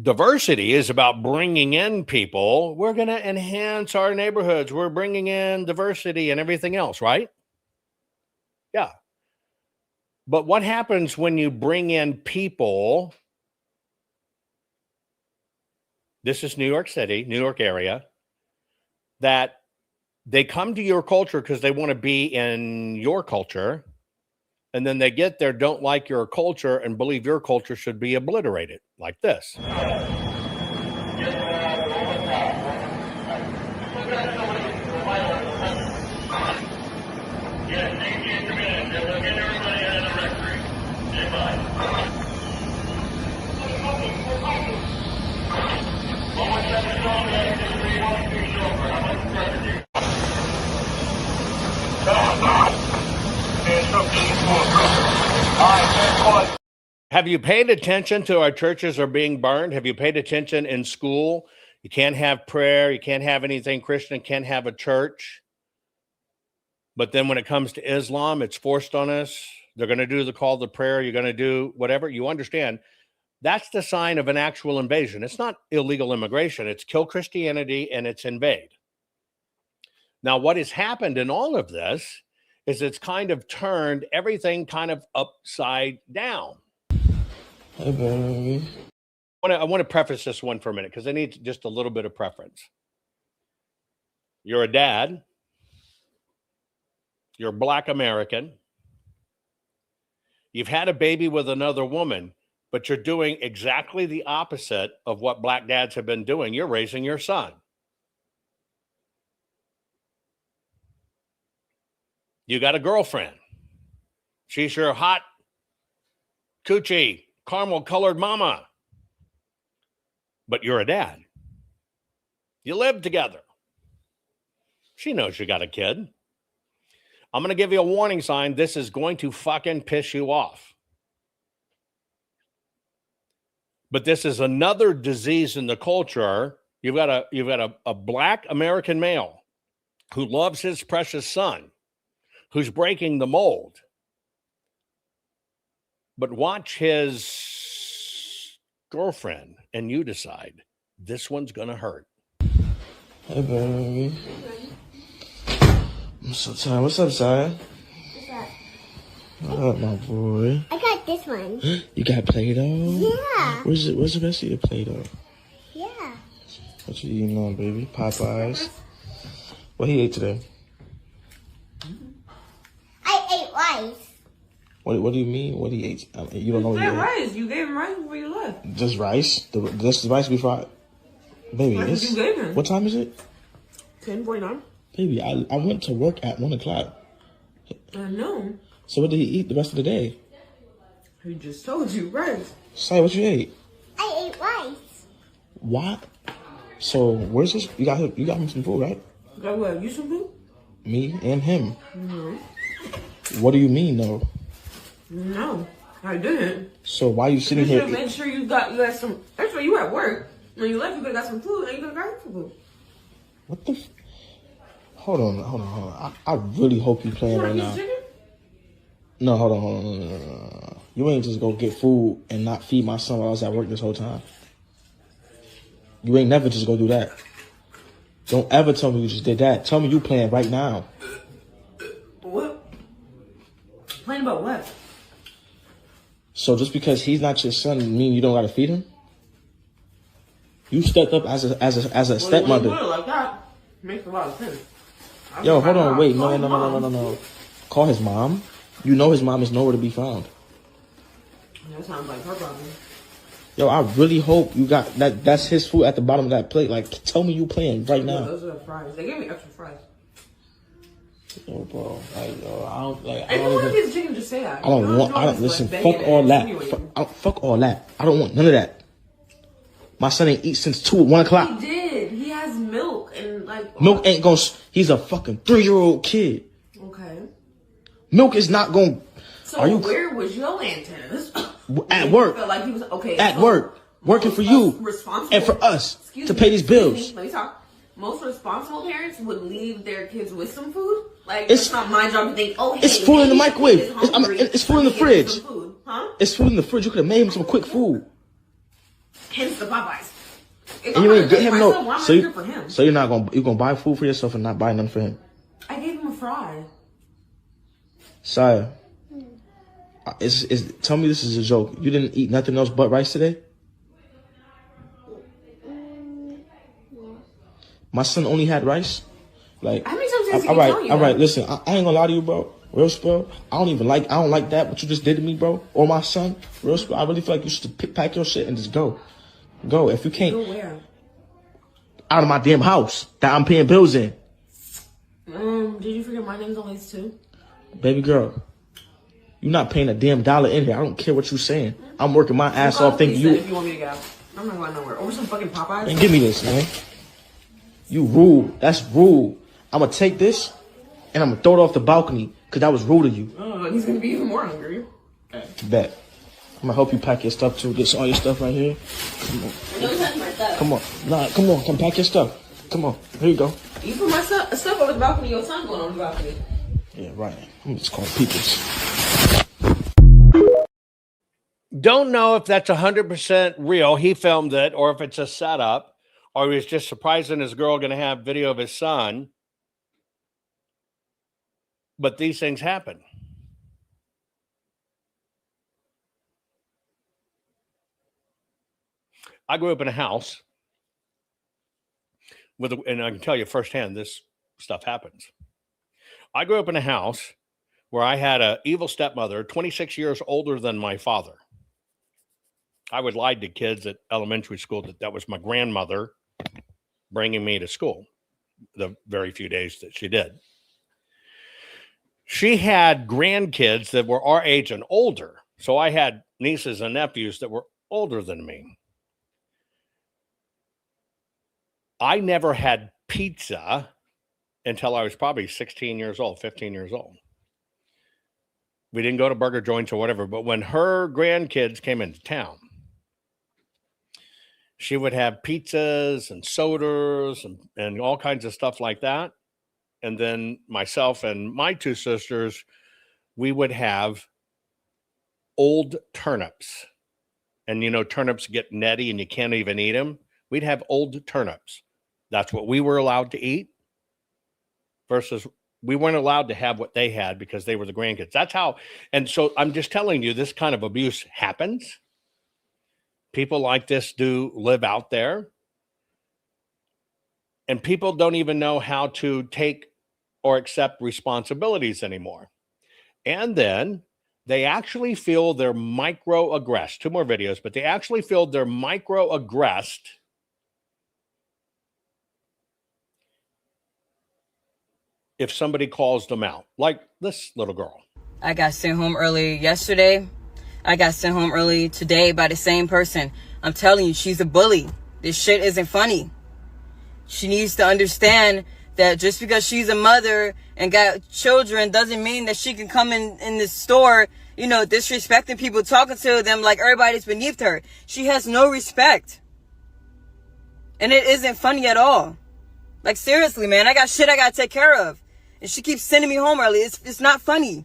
Speaker 2: diversity is about bringing in people. We're going to enhance our neighborhoods. We're bringing in diversity and everything else, right? Yeah. But what happens when you bring in people? This is New York City, New York area, that they come to your culture because they want to be in your culture. And then they get there, don't like your culture, and believe your culture should be obliterated, like this. Have you paid attention to our churches are being burned? Have you paid attention in school? You can't have prayer. You can't have anything Christian. Can't have a church. But then when it comes to Islam, it's forced on us. They're going to do the call to prayer. You're going to do whatever. You understand. That's the sign of an actual invasion. It's not illegal immigration. It's kill Christianity and it's invade. Now, what has happened in all of this is it's kind of turned everything kind of upside down.
Speaker 21: Hey, baby.
Speaker 2: I want to preface this one for a minute because I need just a little bit of preference. You're a dad. You're Black American. You've had a baby with another woman, but you're doing exactly the opposite of what Black dads have been doing. You're raising your son. You got a girlfriend. She's your hot, coochie, caramel-colored mama. But you're a dad. You live together. She knows you got a kid. I'm going to give you a warning sign. This is going to fucking piss you off. But this is another disease in the culture. You've got a Black American male who loves his precious son, who's breaking the mold. But watch his girlfriend and you decide this one's going to hurt.
Speaker 21: Hey, baby. I'm so tired. What's up, Saya?
Speaker 22: What's up?
Speaker 21: What up, my boy?
Speaker 22: I got this one.
Speaker 21: You got Play-Doh?
Speaker 22: Yeah.
Speaker 21: What's the rest of your Play-Doh?
Speaker 22: Yeah.
Speaker 21: What you eating on, baby? Popeyes? What he ate today?
Speaker 22: I ate rice.
Speaker 21: What do you mean? What he ate? You don't know what he ate?
Speaker 23: Rice. You gave him rice before you left.
Speaker 21: Just rice? Just the rice before Baby,
Speaker 23: you gave him.
Speaker 21: What time is it?
Speaker 23: 10:49.
Speaker 21: Baby, I went to work at 1 o'clock.
Speaker 23: I know.
Speaker 21: So what did he eat the rest of the day?
Speaker 23: He just told you rice.
Speaker 21: Say what you ate.
Speaker 22: I ate rice.
Speaker 21: What? So where's this? You got him some food, right?
Speaker 23: Got what? You some food?
Speaker 21: Me and him.
Speaker 23: No.
Speaker 21: What do you mean, though?
Speaker 23: No, I didn't.
Speaker 21: So why are you sitting here?
Speaker 23: You should make sure you got some. Actually, you were at work. When you left, you could have got some food, and you could have got some food.
Speaker 21: What the? Hold on. I really hope you playing right now.
Speaker 23: Chicken?
Speaker 21: No, hold on. No. You ain't just go get food and not feed my son while I was at work this whole time. You ain't never just go do that. Don't ever tell me you just did that. Tell me you playing right now.
Speaker 23: What? Playing about what?
Speaker 21: So just because he's not your son mean you don't gotta feed him? You stepped up as a stepmother.
Speaker 23: When you put it like that, makes a lot of sense.
Speaker 21: Yo, hold on, wait, no. Call his mom. You know his mom is nowhere to be found.
Speaker 23: That sounds like her problem.
Speaker 21: Yo, I really hope you got that. That's his food at the bottom of that plate. Like, tell me you playing right now.
Speaker 23: Those are the fries. They gave me extra fries.
Speaker 21: Yo, bro, like, yo, I don't like.
Speaker 23: If you want to get the chicken, just say that.
Speaker 21: I don't listen. Fuck all that. Fuck all that. I don't want none of that. My son ain't eat since 1 o'clock.
Speaker 23: He did. He has milk and like.
Speaker 21: Milk ain't gonna. He's a fucking 3-year-old kid.
Speaker 23: Okay.
Speaker 21: Milk is not gonna.
Speaker 23: So where was your antennas?
Speaker 21: At work.
Speaker 23: Felt like he was okay.
Speaker 21: At work. working for you
Speaker 23: responsible,
Speaker 21: and for us
Speaker 23: excuse
Speaker 21: to
Speaker 23: me,
Speaker 21: pay these
Speaker 23: excuse
Speaker 21: bills.
Speaker 23: me, let me talk. Most responsible parents would leave their kids with some food. Like,
Speaker 21: It's
Speaker 23: it's not my job to think, oh, hey,
Speaker 21: It's food in the
Speaker 23: maybe
Speaker 21: microwave.
Speaker 23: this kid is hungry,
Speaker 21: It's food in the
Speaker 23: let me give him
Speaker 21: fridge.
Speaker 23: some food. Huh?
Speaker 21: It's food in the fridge. You could have made him some quick food.
Speaker 23: Hence the Popeyes. If
Speaker 21: And you
Speaker 23: I'm
Speaker 21: ain't get
Speaker 23: gonna
Speaker 21: him
Speaker 23: cook
Speaker 21: no.
Speaker 23: myself, why am I
Speaker 21: So
Speaker 23: gonna
Speaker 21: you,
Speaker 23: cook for him?
Speaker 21: so you're gonna buy food for yourself and not buy nothing for him.
Speaker 23: I gave him a fry.
Speaker 21: Sire, tell me this is a joke. You didn't eat nothing else but rice today? My son only had rice. Like,
Speaker 23: how many times has he
Speaker 21: all
Speaker 23: been telling you
Speaker 21: right.
Speaker 23: that?
Speaker 21: Listen, I ain't gonna lie to you, bro. Real spell. I don't like that what you just did to me, bro, or my son. Real spell. I really feel like you should pack your shit and just go. Go. If you can't,
Speaker 23: Go where?
Speaker 21: out of my damn house that I'm paying bills in.
Speaker 23: Did you forget my name's on this too?
Speaker 21: Baby girl, you're not paying a damn dollar in here. I don't care what you're saying. I'm working my ass off thinking you.
Speaker 23: If you want me to get out, I'm not going nowhere. Over some fucking Popeyes.
Speaker 21: Man, give me this, man. You rude. That's rude. I'm gonna take this and I'm gonna throw it off the balcony because that was rude of you.
Speaker 23: Oh, he's gonna be even more hungry.
Speaker 21: Bet. I'm gonna help you pack your stuff too. Get all your stuff right here. Come on.
Speaker 23: Don't touch my stuff.
Speaker 21: Come on. Nah, come on. Come pack your stuff. Come on. Here you go.
Speaker 23: You put my stuff over the balcony. Your son going on the balcony.
Speaker 21: Yeah, right. I'm just calling people's.
Speaker 2: Don't know if that's 100% real. He filmed it, or if it's a setup, or he was just surprising his girl going to have video of his son. But these things happen. I grew up in a house and I can tell you firsthand, this stuff happens. I grew up in a house where I had an evil stepmother, 26 years older than my father. I would lie to kids at elementary school that was my grandmother bringing me to school the very few days that she did. She had grandkids that were our age and older. So I had nieces and nephews that were older than me. I never had pizza until I was probably 16 years old, 15 years old. We didn't go to burger joints or whatever, but when her grandkids came into town, she would have pizzas and sodas and all kinds of stuff like that. And then myself and my two sisters, we would have old turnips. And, you know, turnips get netty and you can't even eat them. We'd have old turnips. That's what we were allowed to eat versus we weren't allowed to have what they had because they were the grandkids. That's how. And so I'm just telling you, this kind of abuse happens. People like this do live out there. And people don't even know how to take or accept responsibilities anymore. And then they actually feel they're microaggressed. 2 more videos, but they actually feel they're microaggressed if somebody calls them out, like this little girl.
Speaker 3: I got sent home early yesterday. I got sent home early today by the same person. I'm telling you, she's a bully. This shit isn't funny. She needs to understand that just because she's a mother and got children doesn't mean that she can come in this store, you know, disrespecting people, talking to them like everybody's beneath her. She has no respect. And it isn't funny at all. Like, seriously, man, I got shit I gotta take care of. And she keeps sending me home early. It's not funny.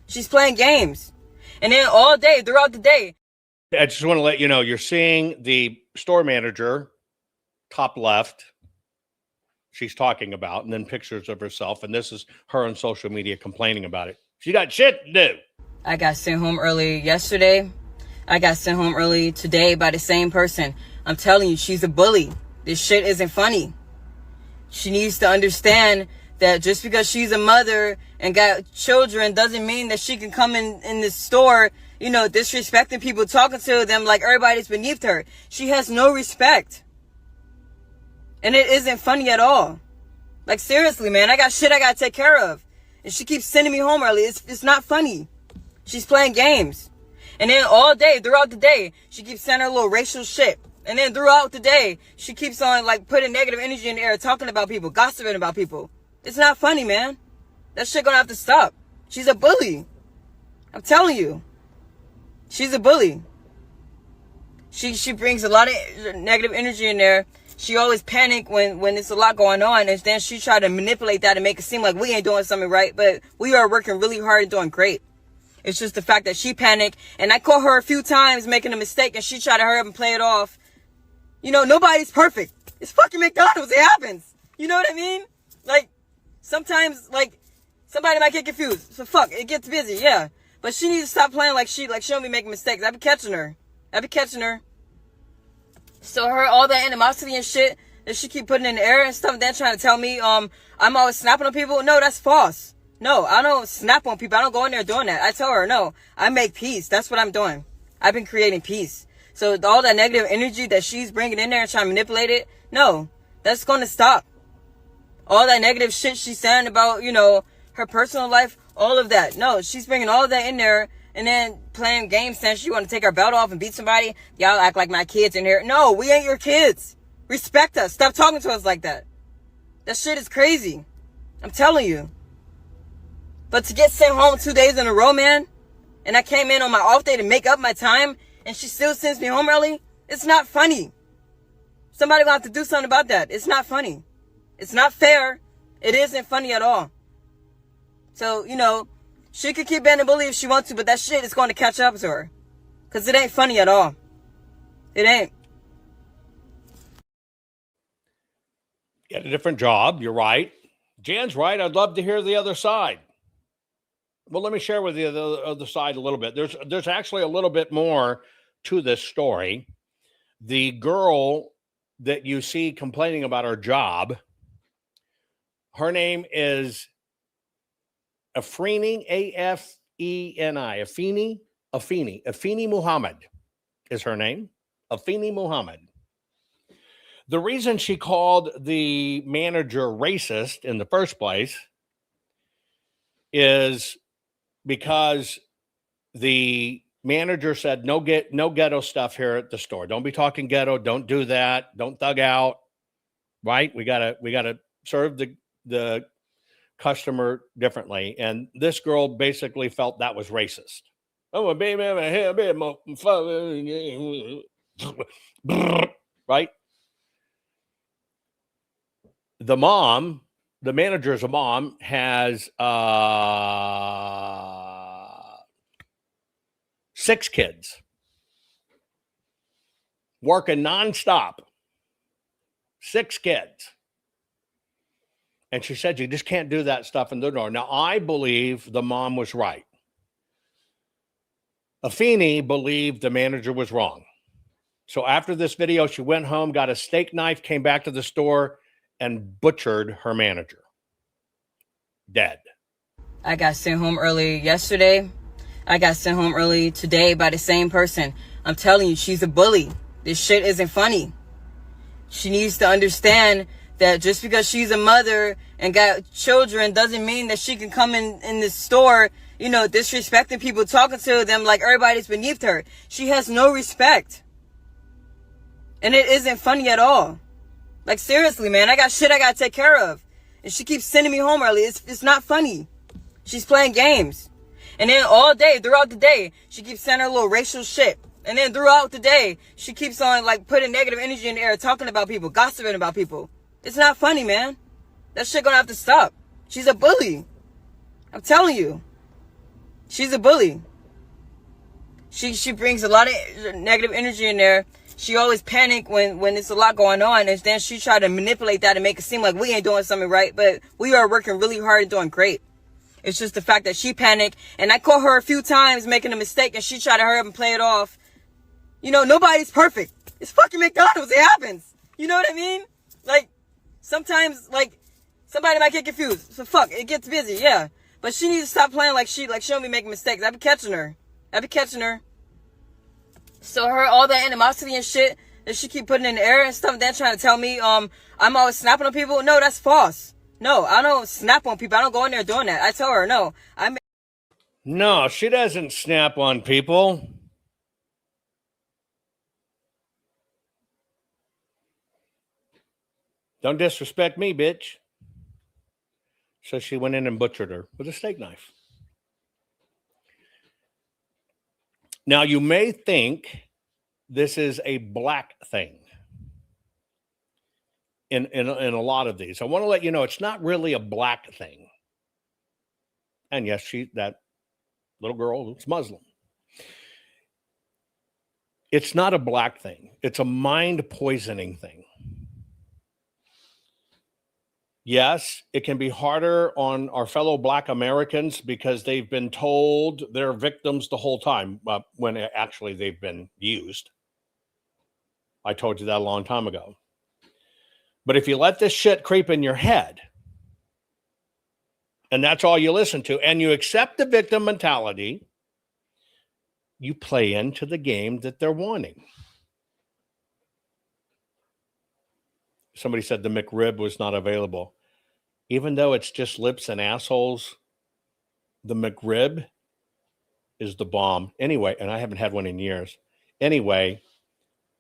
Speaker 3: She's playing games. And then all day, throughout the day.
Speaker 2: I just want to let you know, you're seeing the store manager, top left, she's talking about, and then pictures of herself. And this is her on social media complaining about it. She got shit to do.
Speaker 3: I got sent home early yesterday. I got sent home early today by the same person. I'm telling you, she's a bully. This shit isn't funny. She needs to understand that just because she's a mother and got children doesn't mean that she can come in this store, you know, disrespecting people, talking to them like everybody's beneath her. She has no respect. And it isn't funny at all. Like, seriously, man, I got shit I gotta take care of. And she keeps sending me home early. It's not funny. She's playing games. And then all day, throughout the day, she keeps sending her little racial shit. And then throughout the day, she keeps on, like, putting negative energy in the air, talking about people, gossiping about people. It's not funny, man. That shit gonna have to stop. She's a bully. I'm telling you. She's a bully. She brings a lot of negative energy in there. She always panic when there's a lot going on, and then she try to manipulate that and make it seem like we ain't doing something right, but we are working really hard and doing great. It's just the fact that she panicked, and I caught her a few times making a mistake, and she tried to hurry up and play it off. You know, nobody's perfect. It's fucking McDonald's. It happens. You know what I mean? Like, sometimes, like, somebody might get confused. So fuck, it gets busy, yeah. But she needs to stop playing like she don't be making mistakes. I be catching her. So all that animosity and shit that she keep putting in the air and stuff, then trying to tell me, I'm always snapping on people. No, that's false. No, I don't snap on people. I don't go in there doing that. I tell her, no, I make peace. That's what I'm doing. I've been creating peace. So all that negative energy that she's bringing in there and trying to manipulate it, no, that's going to stop. All that negative shit she's saying about, you know, her personal life, all of that. No, she's bringing all of that in there and then playing games saying she want to take her belt off and beat somebody. Y'all act like my kids in here. No, we ain't your kids. Respect us. Stop talking to us like that. That shit is crazy. I'm telling you. But to get sent home 2 days in a row, man, and I came in on my off day to make up my time, and she still sends me home early, it's not funny. Somebody will have to do something about that. It's not funny. It's not fair. It isn't funny at all. So, you know, she could keep being a bully if she wants to, but that shit is going to catch up to her. Because it ain't funny at all. It ain't.
Speaker 2: Get a different job. You're right. Jan's right. I'd love to hear the other side. Well, let me share with you the other side a little bit. There's actually a little bit more to this story. The girl that you see complaining about her job, her name is Afeni, A-F-E-N-I, Afeni Muhammad is her name. Afeni Muhammad. The reason she called the manager racist in the first place is because the manager said, no ghetto stuff here at the store. Don't be talking ghetto. Don't do that. Don't thug out. Right? We gotta serve the customer differently. And this girl basically felt that was racist. Oh, baby, right? The mom, the manager's mom, has 6 kids working nonstop. 6 kids. And she said, you just can't do that stuff in the door. Now, I believe the mom was right. Afeni believed the manager was wrong. So after this video, she went home, got a steak knife, came back to the store, and butchered her manager. Dead.
Speaker 3: I got sent home early yesterday. I got sent home early today by the same person. I'm telling you, she's a bully. This shit isn't funny. She needs to understand that just because she's a mother and got children doesn't mean that she can come in this store, you know, disrespecting people, talking to them like everybody's beneath her. She has no respect. And it isn't funny at all. Like, seriously, man, I got shit I gotta take care of. And she keeps sending me home early. It's not funny. She's playing games. And then all day, throughout the day, she keeps sending her little racial shit. And then throughout the day, she keeps on, like, putting negative energy in the air, talking about people, gossiping about people. It's not funny, man. That shit gonna have to stop. She's a bully. I'm telling you. She's a bully. She brings a lot of negative energy in there. She always panic when there's a lot going on, and then she try to manipulate that and make it seem like we ain't doing something right, but we are working really hard and doing great. It's just the fact that she panicked, and I caught her a few times making a mistake, and she tried to hurry up and play it off. You know, nobody's perfect. It's fucking McDonald's. It happens. You know what I mean? Like, sometimes, like, somebody might get confused. So fuck, it gets busy, yeah. But she needs to stop playing like she don't be making mistakes. I be catching her. So all that animosity and shit that she keep putting in the air and stuff, then trying to tell me, I'm always snapping on people. No, that's false. No, I don't snap on people. I don't go in there doing that. I tell her, no.
Speaker 2: No, she doesn't snap on people. Don't disrespect me, bitch. So she went in and butchered her with a steak knife. Now, you may think this is a black thing in a lot of these. I want to let you know it's not really a black thing. And yes, that little girl is Muslim. It's not a black thing. It's a mind poisoning thing. Yes, it can be harder on our fellow Black Americans because they've been told they're victims the whole time, when actually they've been used. I told you that a long time ago. But if you let this shit creep in your head, and that's all you listen to, and you accept the victim mentality, you play into the game that they're wanting. Somebody said the McRib was not available. Even though it's just lips and assholes, the McRib is the bomb. Anyway, and I haven't had one in years. Anyway,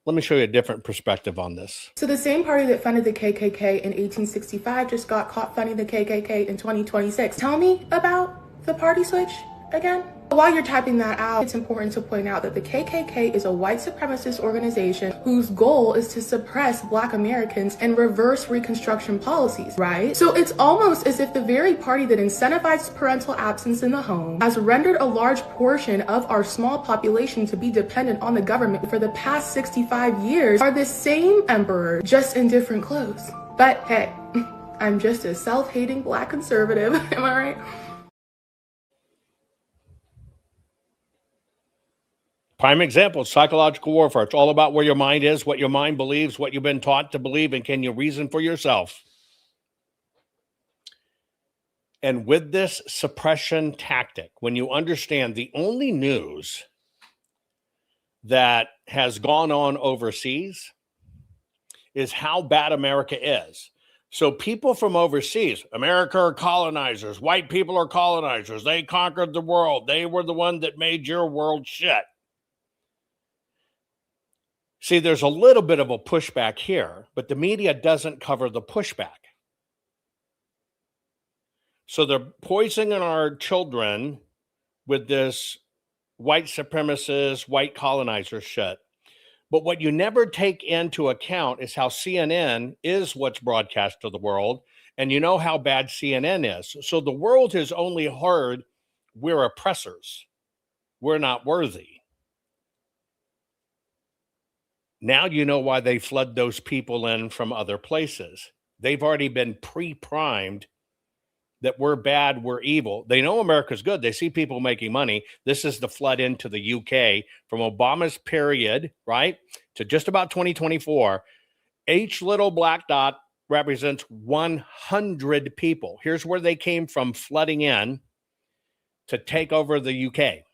Speaker 2: let me show you a different perspective on this.
Speaker 4: So the same party that funded the KKK in 1865 just got caught funding the KKK in 2026. Tell me about the party switch again. While you're typing that out, it's important to point out that the KKK is a white supremacist organization whose goal is to suppress Black Americans and reverse Reconstruction policies, right? So it's almost as if the very party that incentivizes parental absence in the home has rendered a large portion of our small population to be dependent on the government for the past 65 years are the same emperor, just in different clothes. But hey, I'm just a self-hating Black conservative, am I right?
Speaker 2: Prime example, psychological warfare. It's all about where your mind is, what your mind believes, what you've been taught to believe, and can you reason for yourself? And with this suppression tactic, when you understand the only news that has gone on overseas is how bad America is. So people from overseas, America are colonizers, white people are colonizers, they conquered the world, they were the one that made your world shit. See, there's a little bit of a pushback here, but the media doesn't cover the pushback. So they're poisoning our children with this white supremacist, white colonizer shit. But what you never take into account is how CNN is what's broadcast to the world, and you know how bad CNN is. So the world has only heard we're oppressors. We're not worthy. Now you know why they flood those people in from other places. They've already been pre-primed that we're bad, we're evil. They know America's good. They see people making money. This is the flood into the UK from Obama's period, right, to just about 2024. Each little black dot represents 100 people. Here's where they came from flooding in to take over the UK,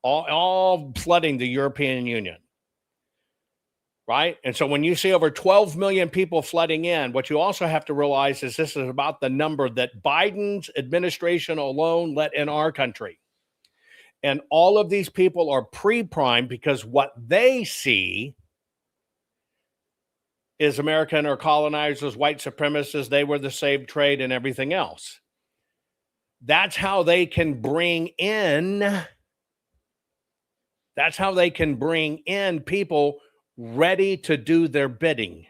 Speaker 2: all flooding the European Union. Right? And so when you see over 12 million people flooding in, what you also have to realize is this is about the number that Biden's administration alone let in our country. And all of these people are pre-primed because what they see is American or colonizers, white supremacists, they were the slave trade and everything else. That's how they can bring in people ready to do their bidding,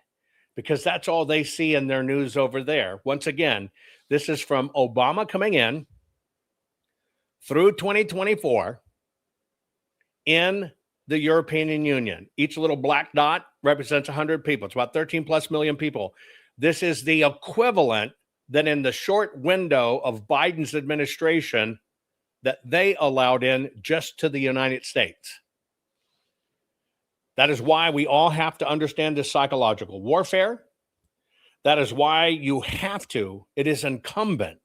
Speaker 2: because that's all they see in their news over there. Once again, this is from Obama coming in through 2024 in the European Union. Each little black dot represents 100 people. It's about 13 plus million people. This is the equivalent that in the short window of Biden's administration that they allowed in just to the United States. That is why we all have to understand this psychological warfare. That is why you have to, it is incumbent.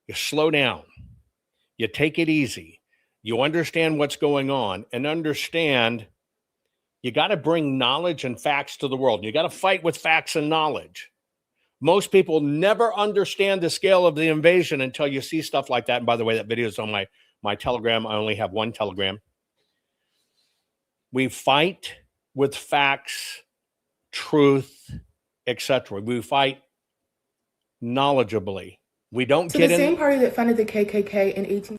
Speaker 2: You slow down. You take it easy. You understand what's going on and understand you got to bring knowledge and facts to the world. You got to fight with facts and knowledge. Most people never understand the scale of the invasion until you see stuff like that. And by the way, that video is on my Telegram. I only have one Telegram. We fight with facts, truth, etc. We fight knowledgeably. We don't get in.
Speaker 4: So the same party that funded the KKK in 18...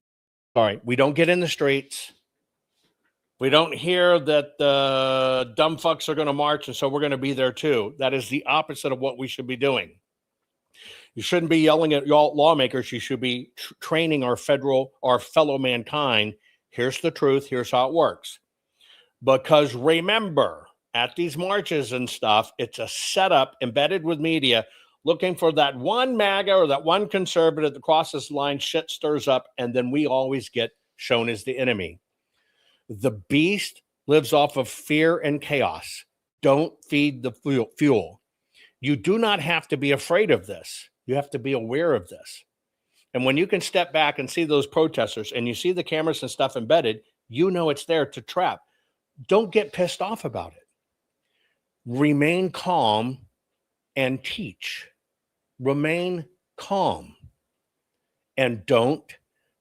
Speaker 2: All right, we don't get in the streets. We don't hear that the dumb fucks are going to march, and so we're going to be there too. That is the opposite of what we should be doing. You shouldn't be yelling at y'all lawmakers. You should be training our fellow mankind. Here's the truth. Here's how it works. Because remember, at these marches and stuff, it's a setup embedded with media looking for that one MAGA or that one conservative that crosses the line, shit stirs up, and then we always get shown as the enemy. The beast lives off of fear and chaos. Don't feed the fuel. You do not have to be afraid of this. You have to be aware of this. And when you can step back and see those protesters and you see the cameras and stuff embedded, you know it's there to trap. Don't get pissed off about it. Remain calm and teach. Remain calm and don't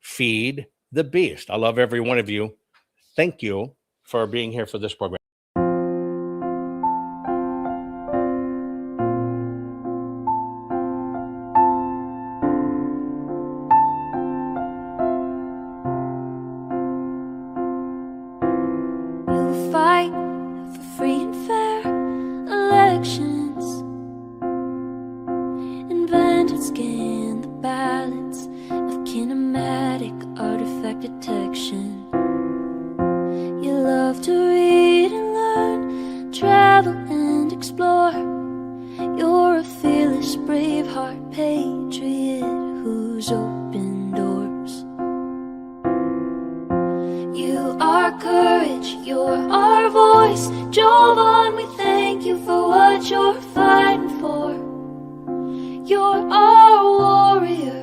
Speaker 2: feed the beast. I love every one of you. Thank you for being here for this program.
Speaker 5: You fight for free and fair elections, invent and scan the ballots of kinematic artifact detection. You love to read and learn, travel and explore. You're a fearless, braveheart patriot who's opened doors. You are courage, you're our voice. Jovan, we thank you for what you're fighting for. You're our warrior.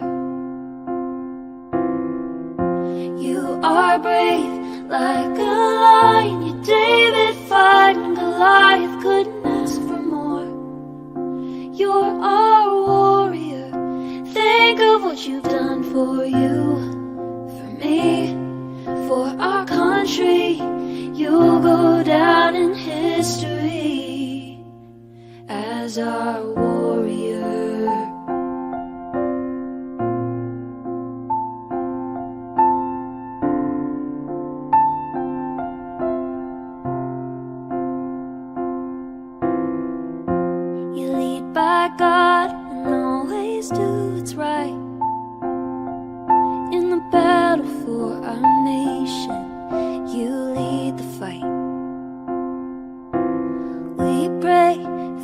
Speaker 5: You are brave like a lion. You're David fighting Goliath, couldn't ask for more. You're our warrior. Think of what you've done for you, for me, for our country. You'll go down in history as our warrior. You lead by God and always do what's right. In the battle for our nation, you lead the fight. We pray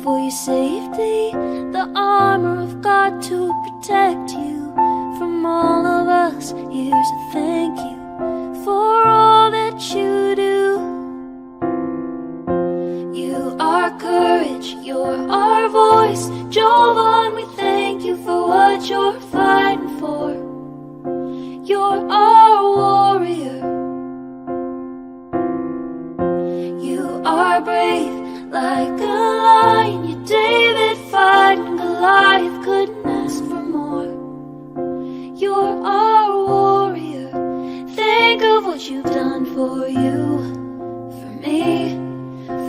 Speaker 5: for your safety, the armor of God to protect you from all of us. Here's a thank you for all that you do. You are courage, you're our voice. Jovan, we thank you for what you're fighting for. You're our warrior. You are brave like a lion. You're David fighting Goliath, couldn't ask for more. You're our warrior. Think of what you've done for you, for me,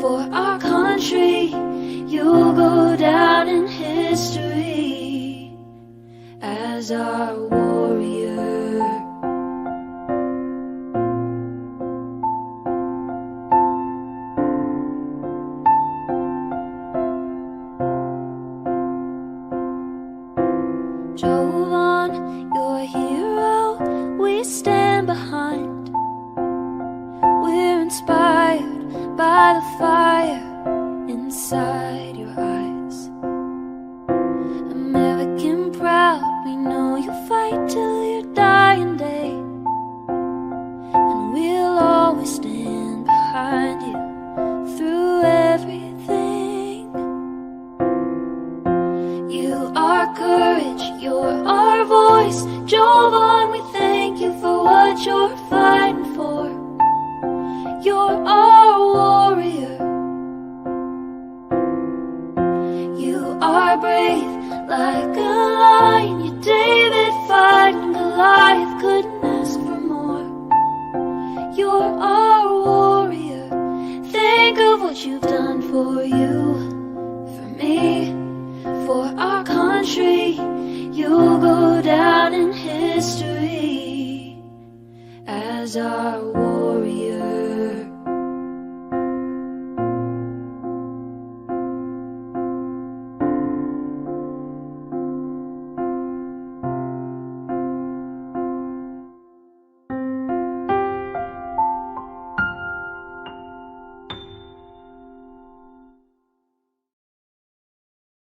Speaker 5: for our country. You'll go down in history as our warrior. Jovan, you're a hero we stand behind. We're inspired by the fire inside your eyes. American proud, we know you'll fight till your dying day. And we'll always stand behind you through everything. You are courage, you're our voice. Jovan, we thank you for what you're fighting for. You're our warrior. You are brave like a lion. You're David fighting Goliath, couldn't ask for more. You're our warrior. Think of what you've done for you, for me, for our country. You'll go down in history as our warrior.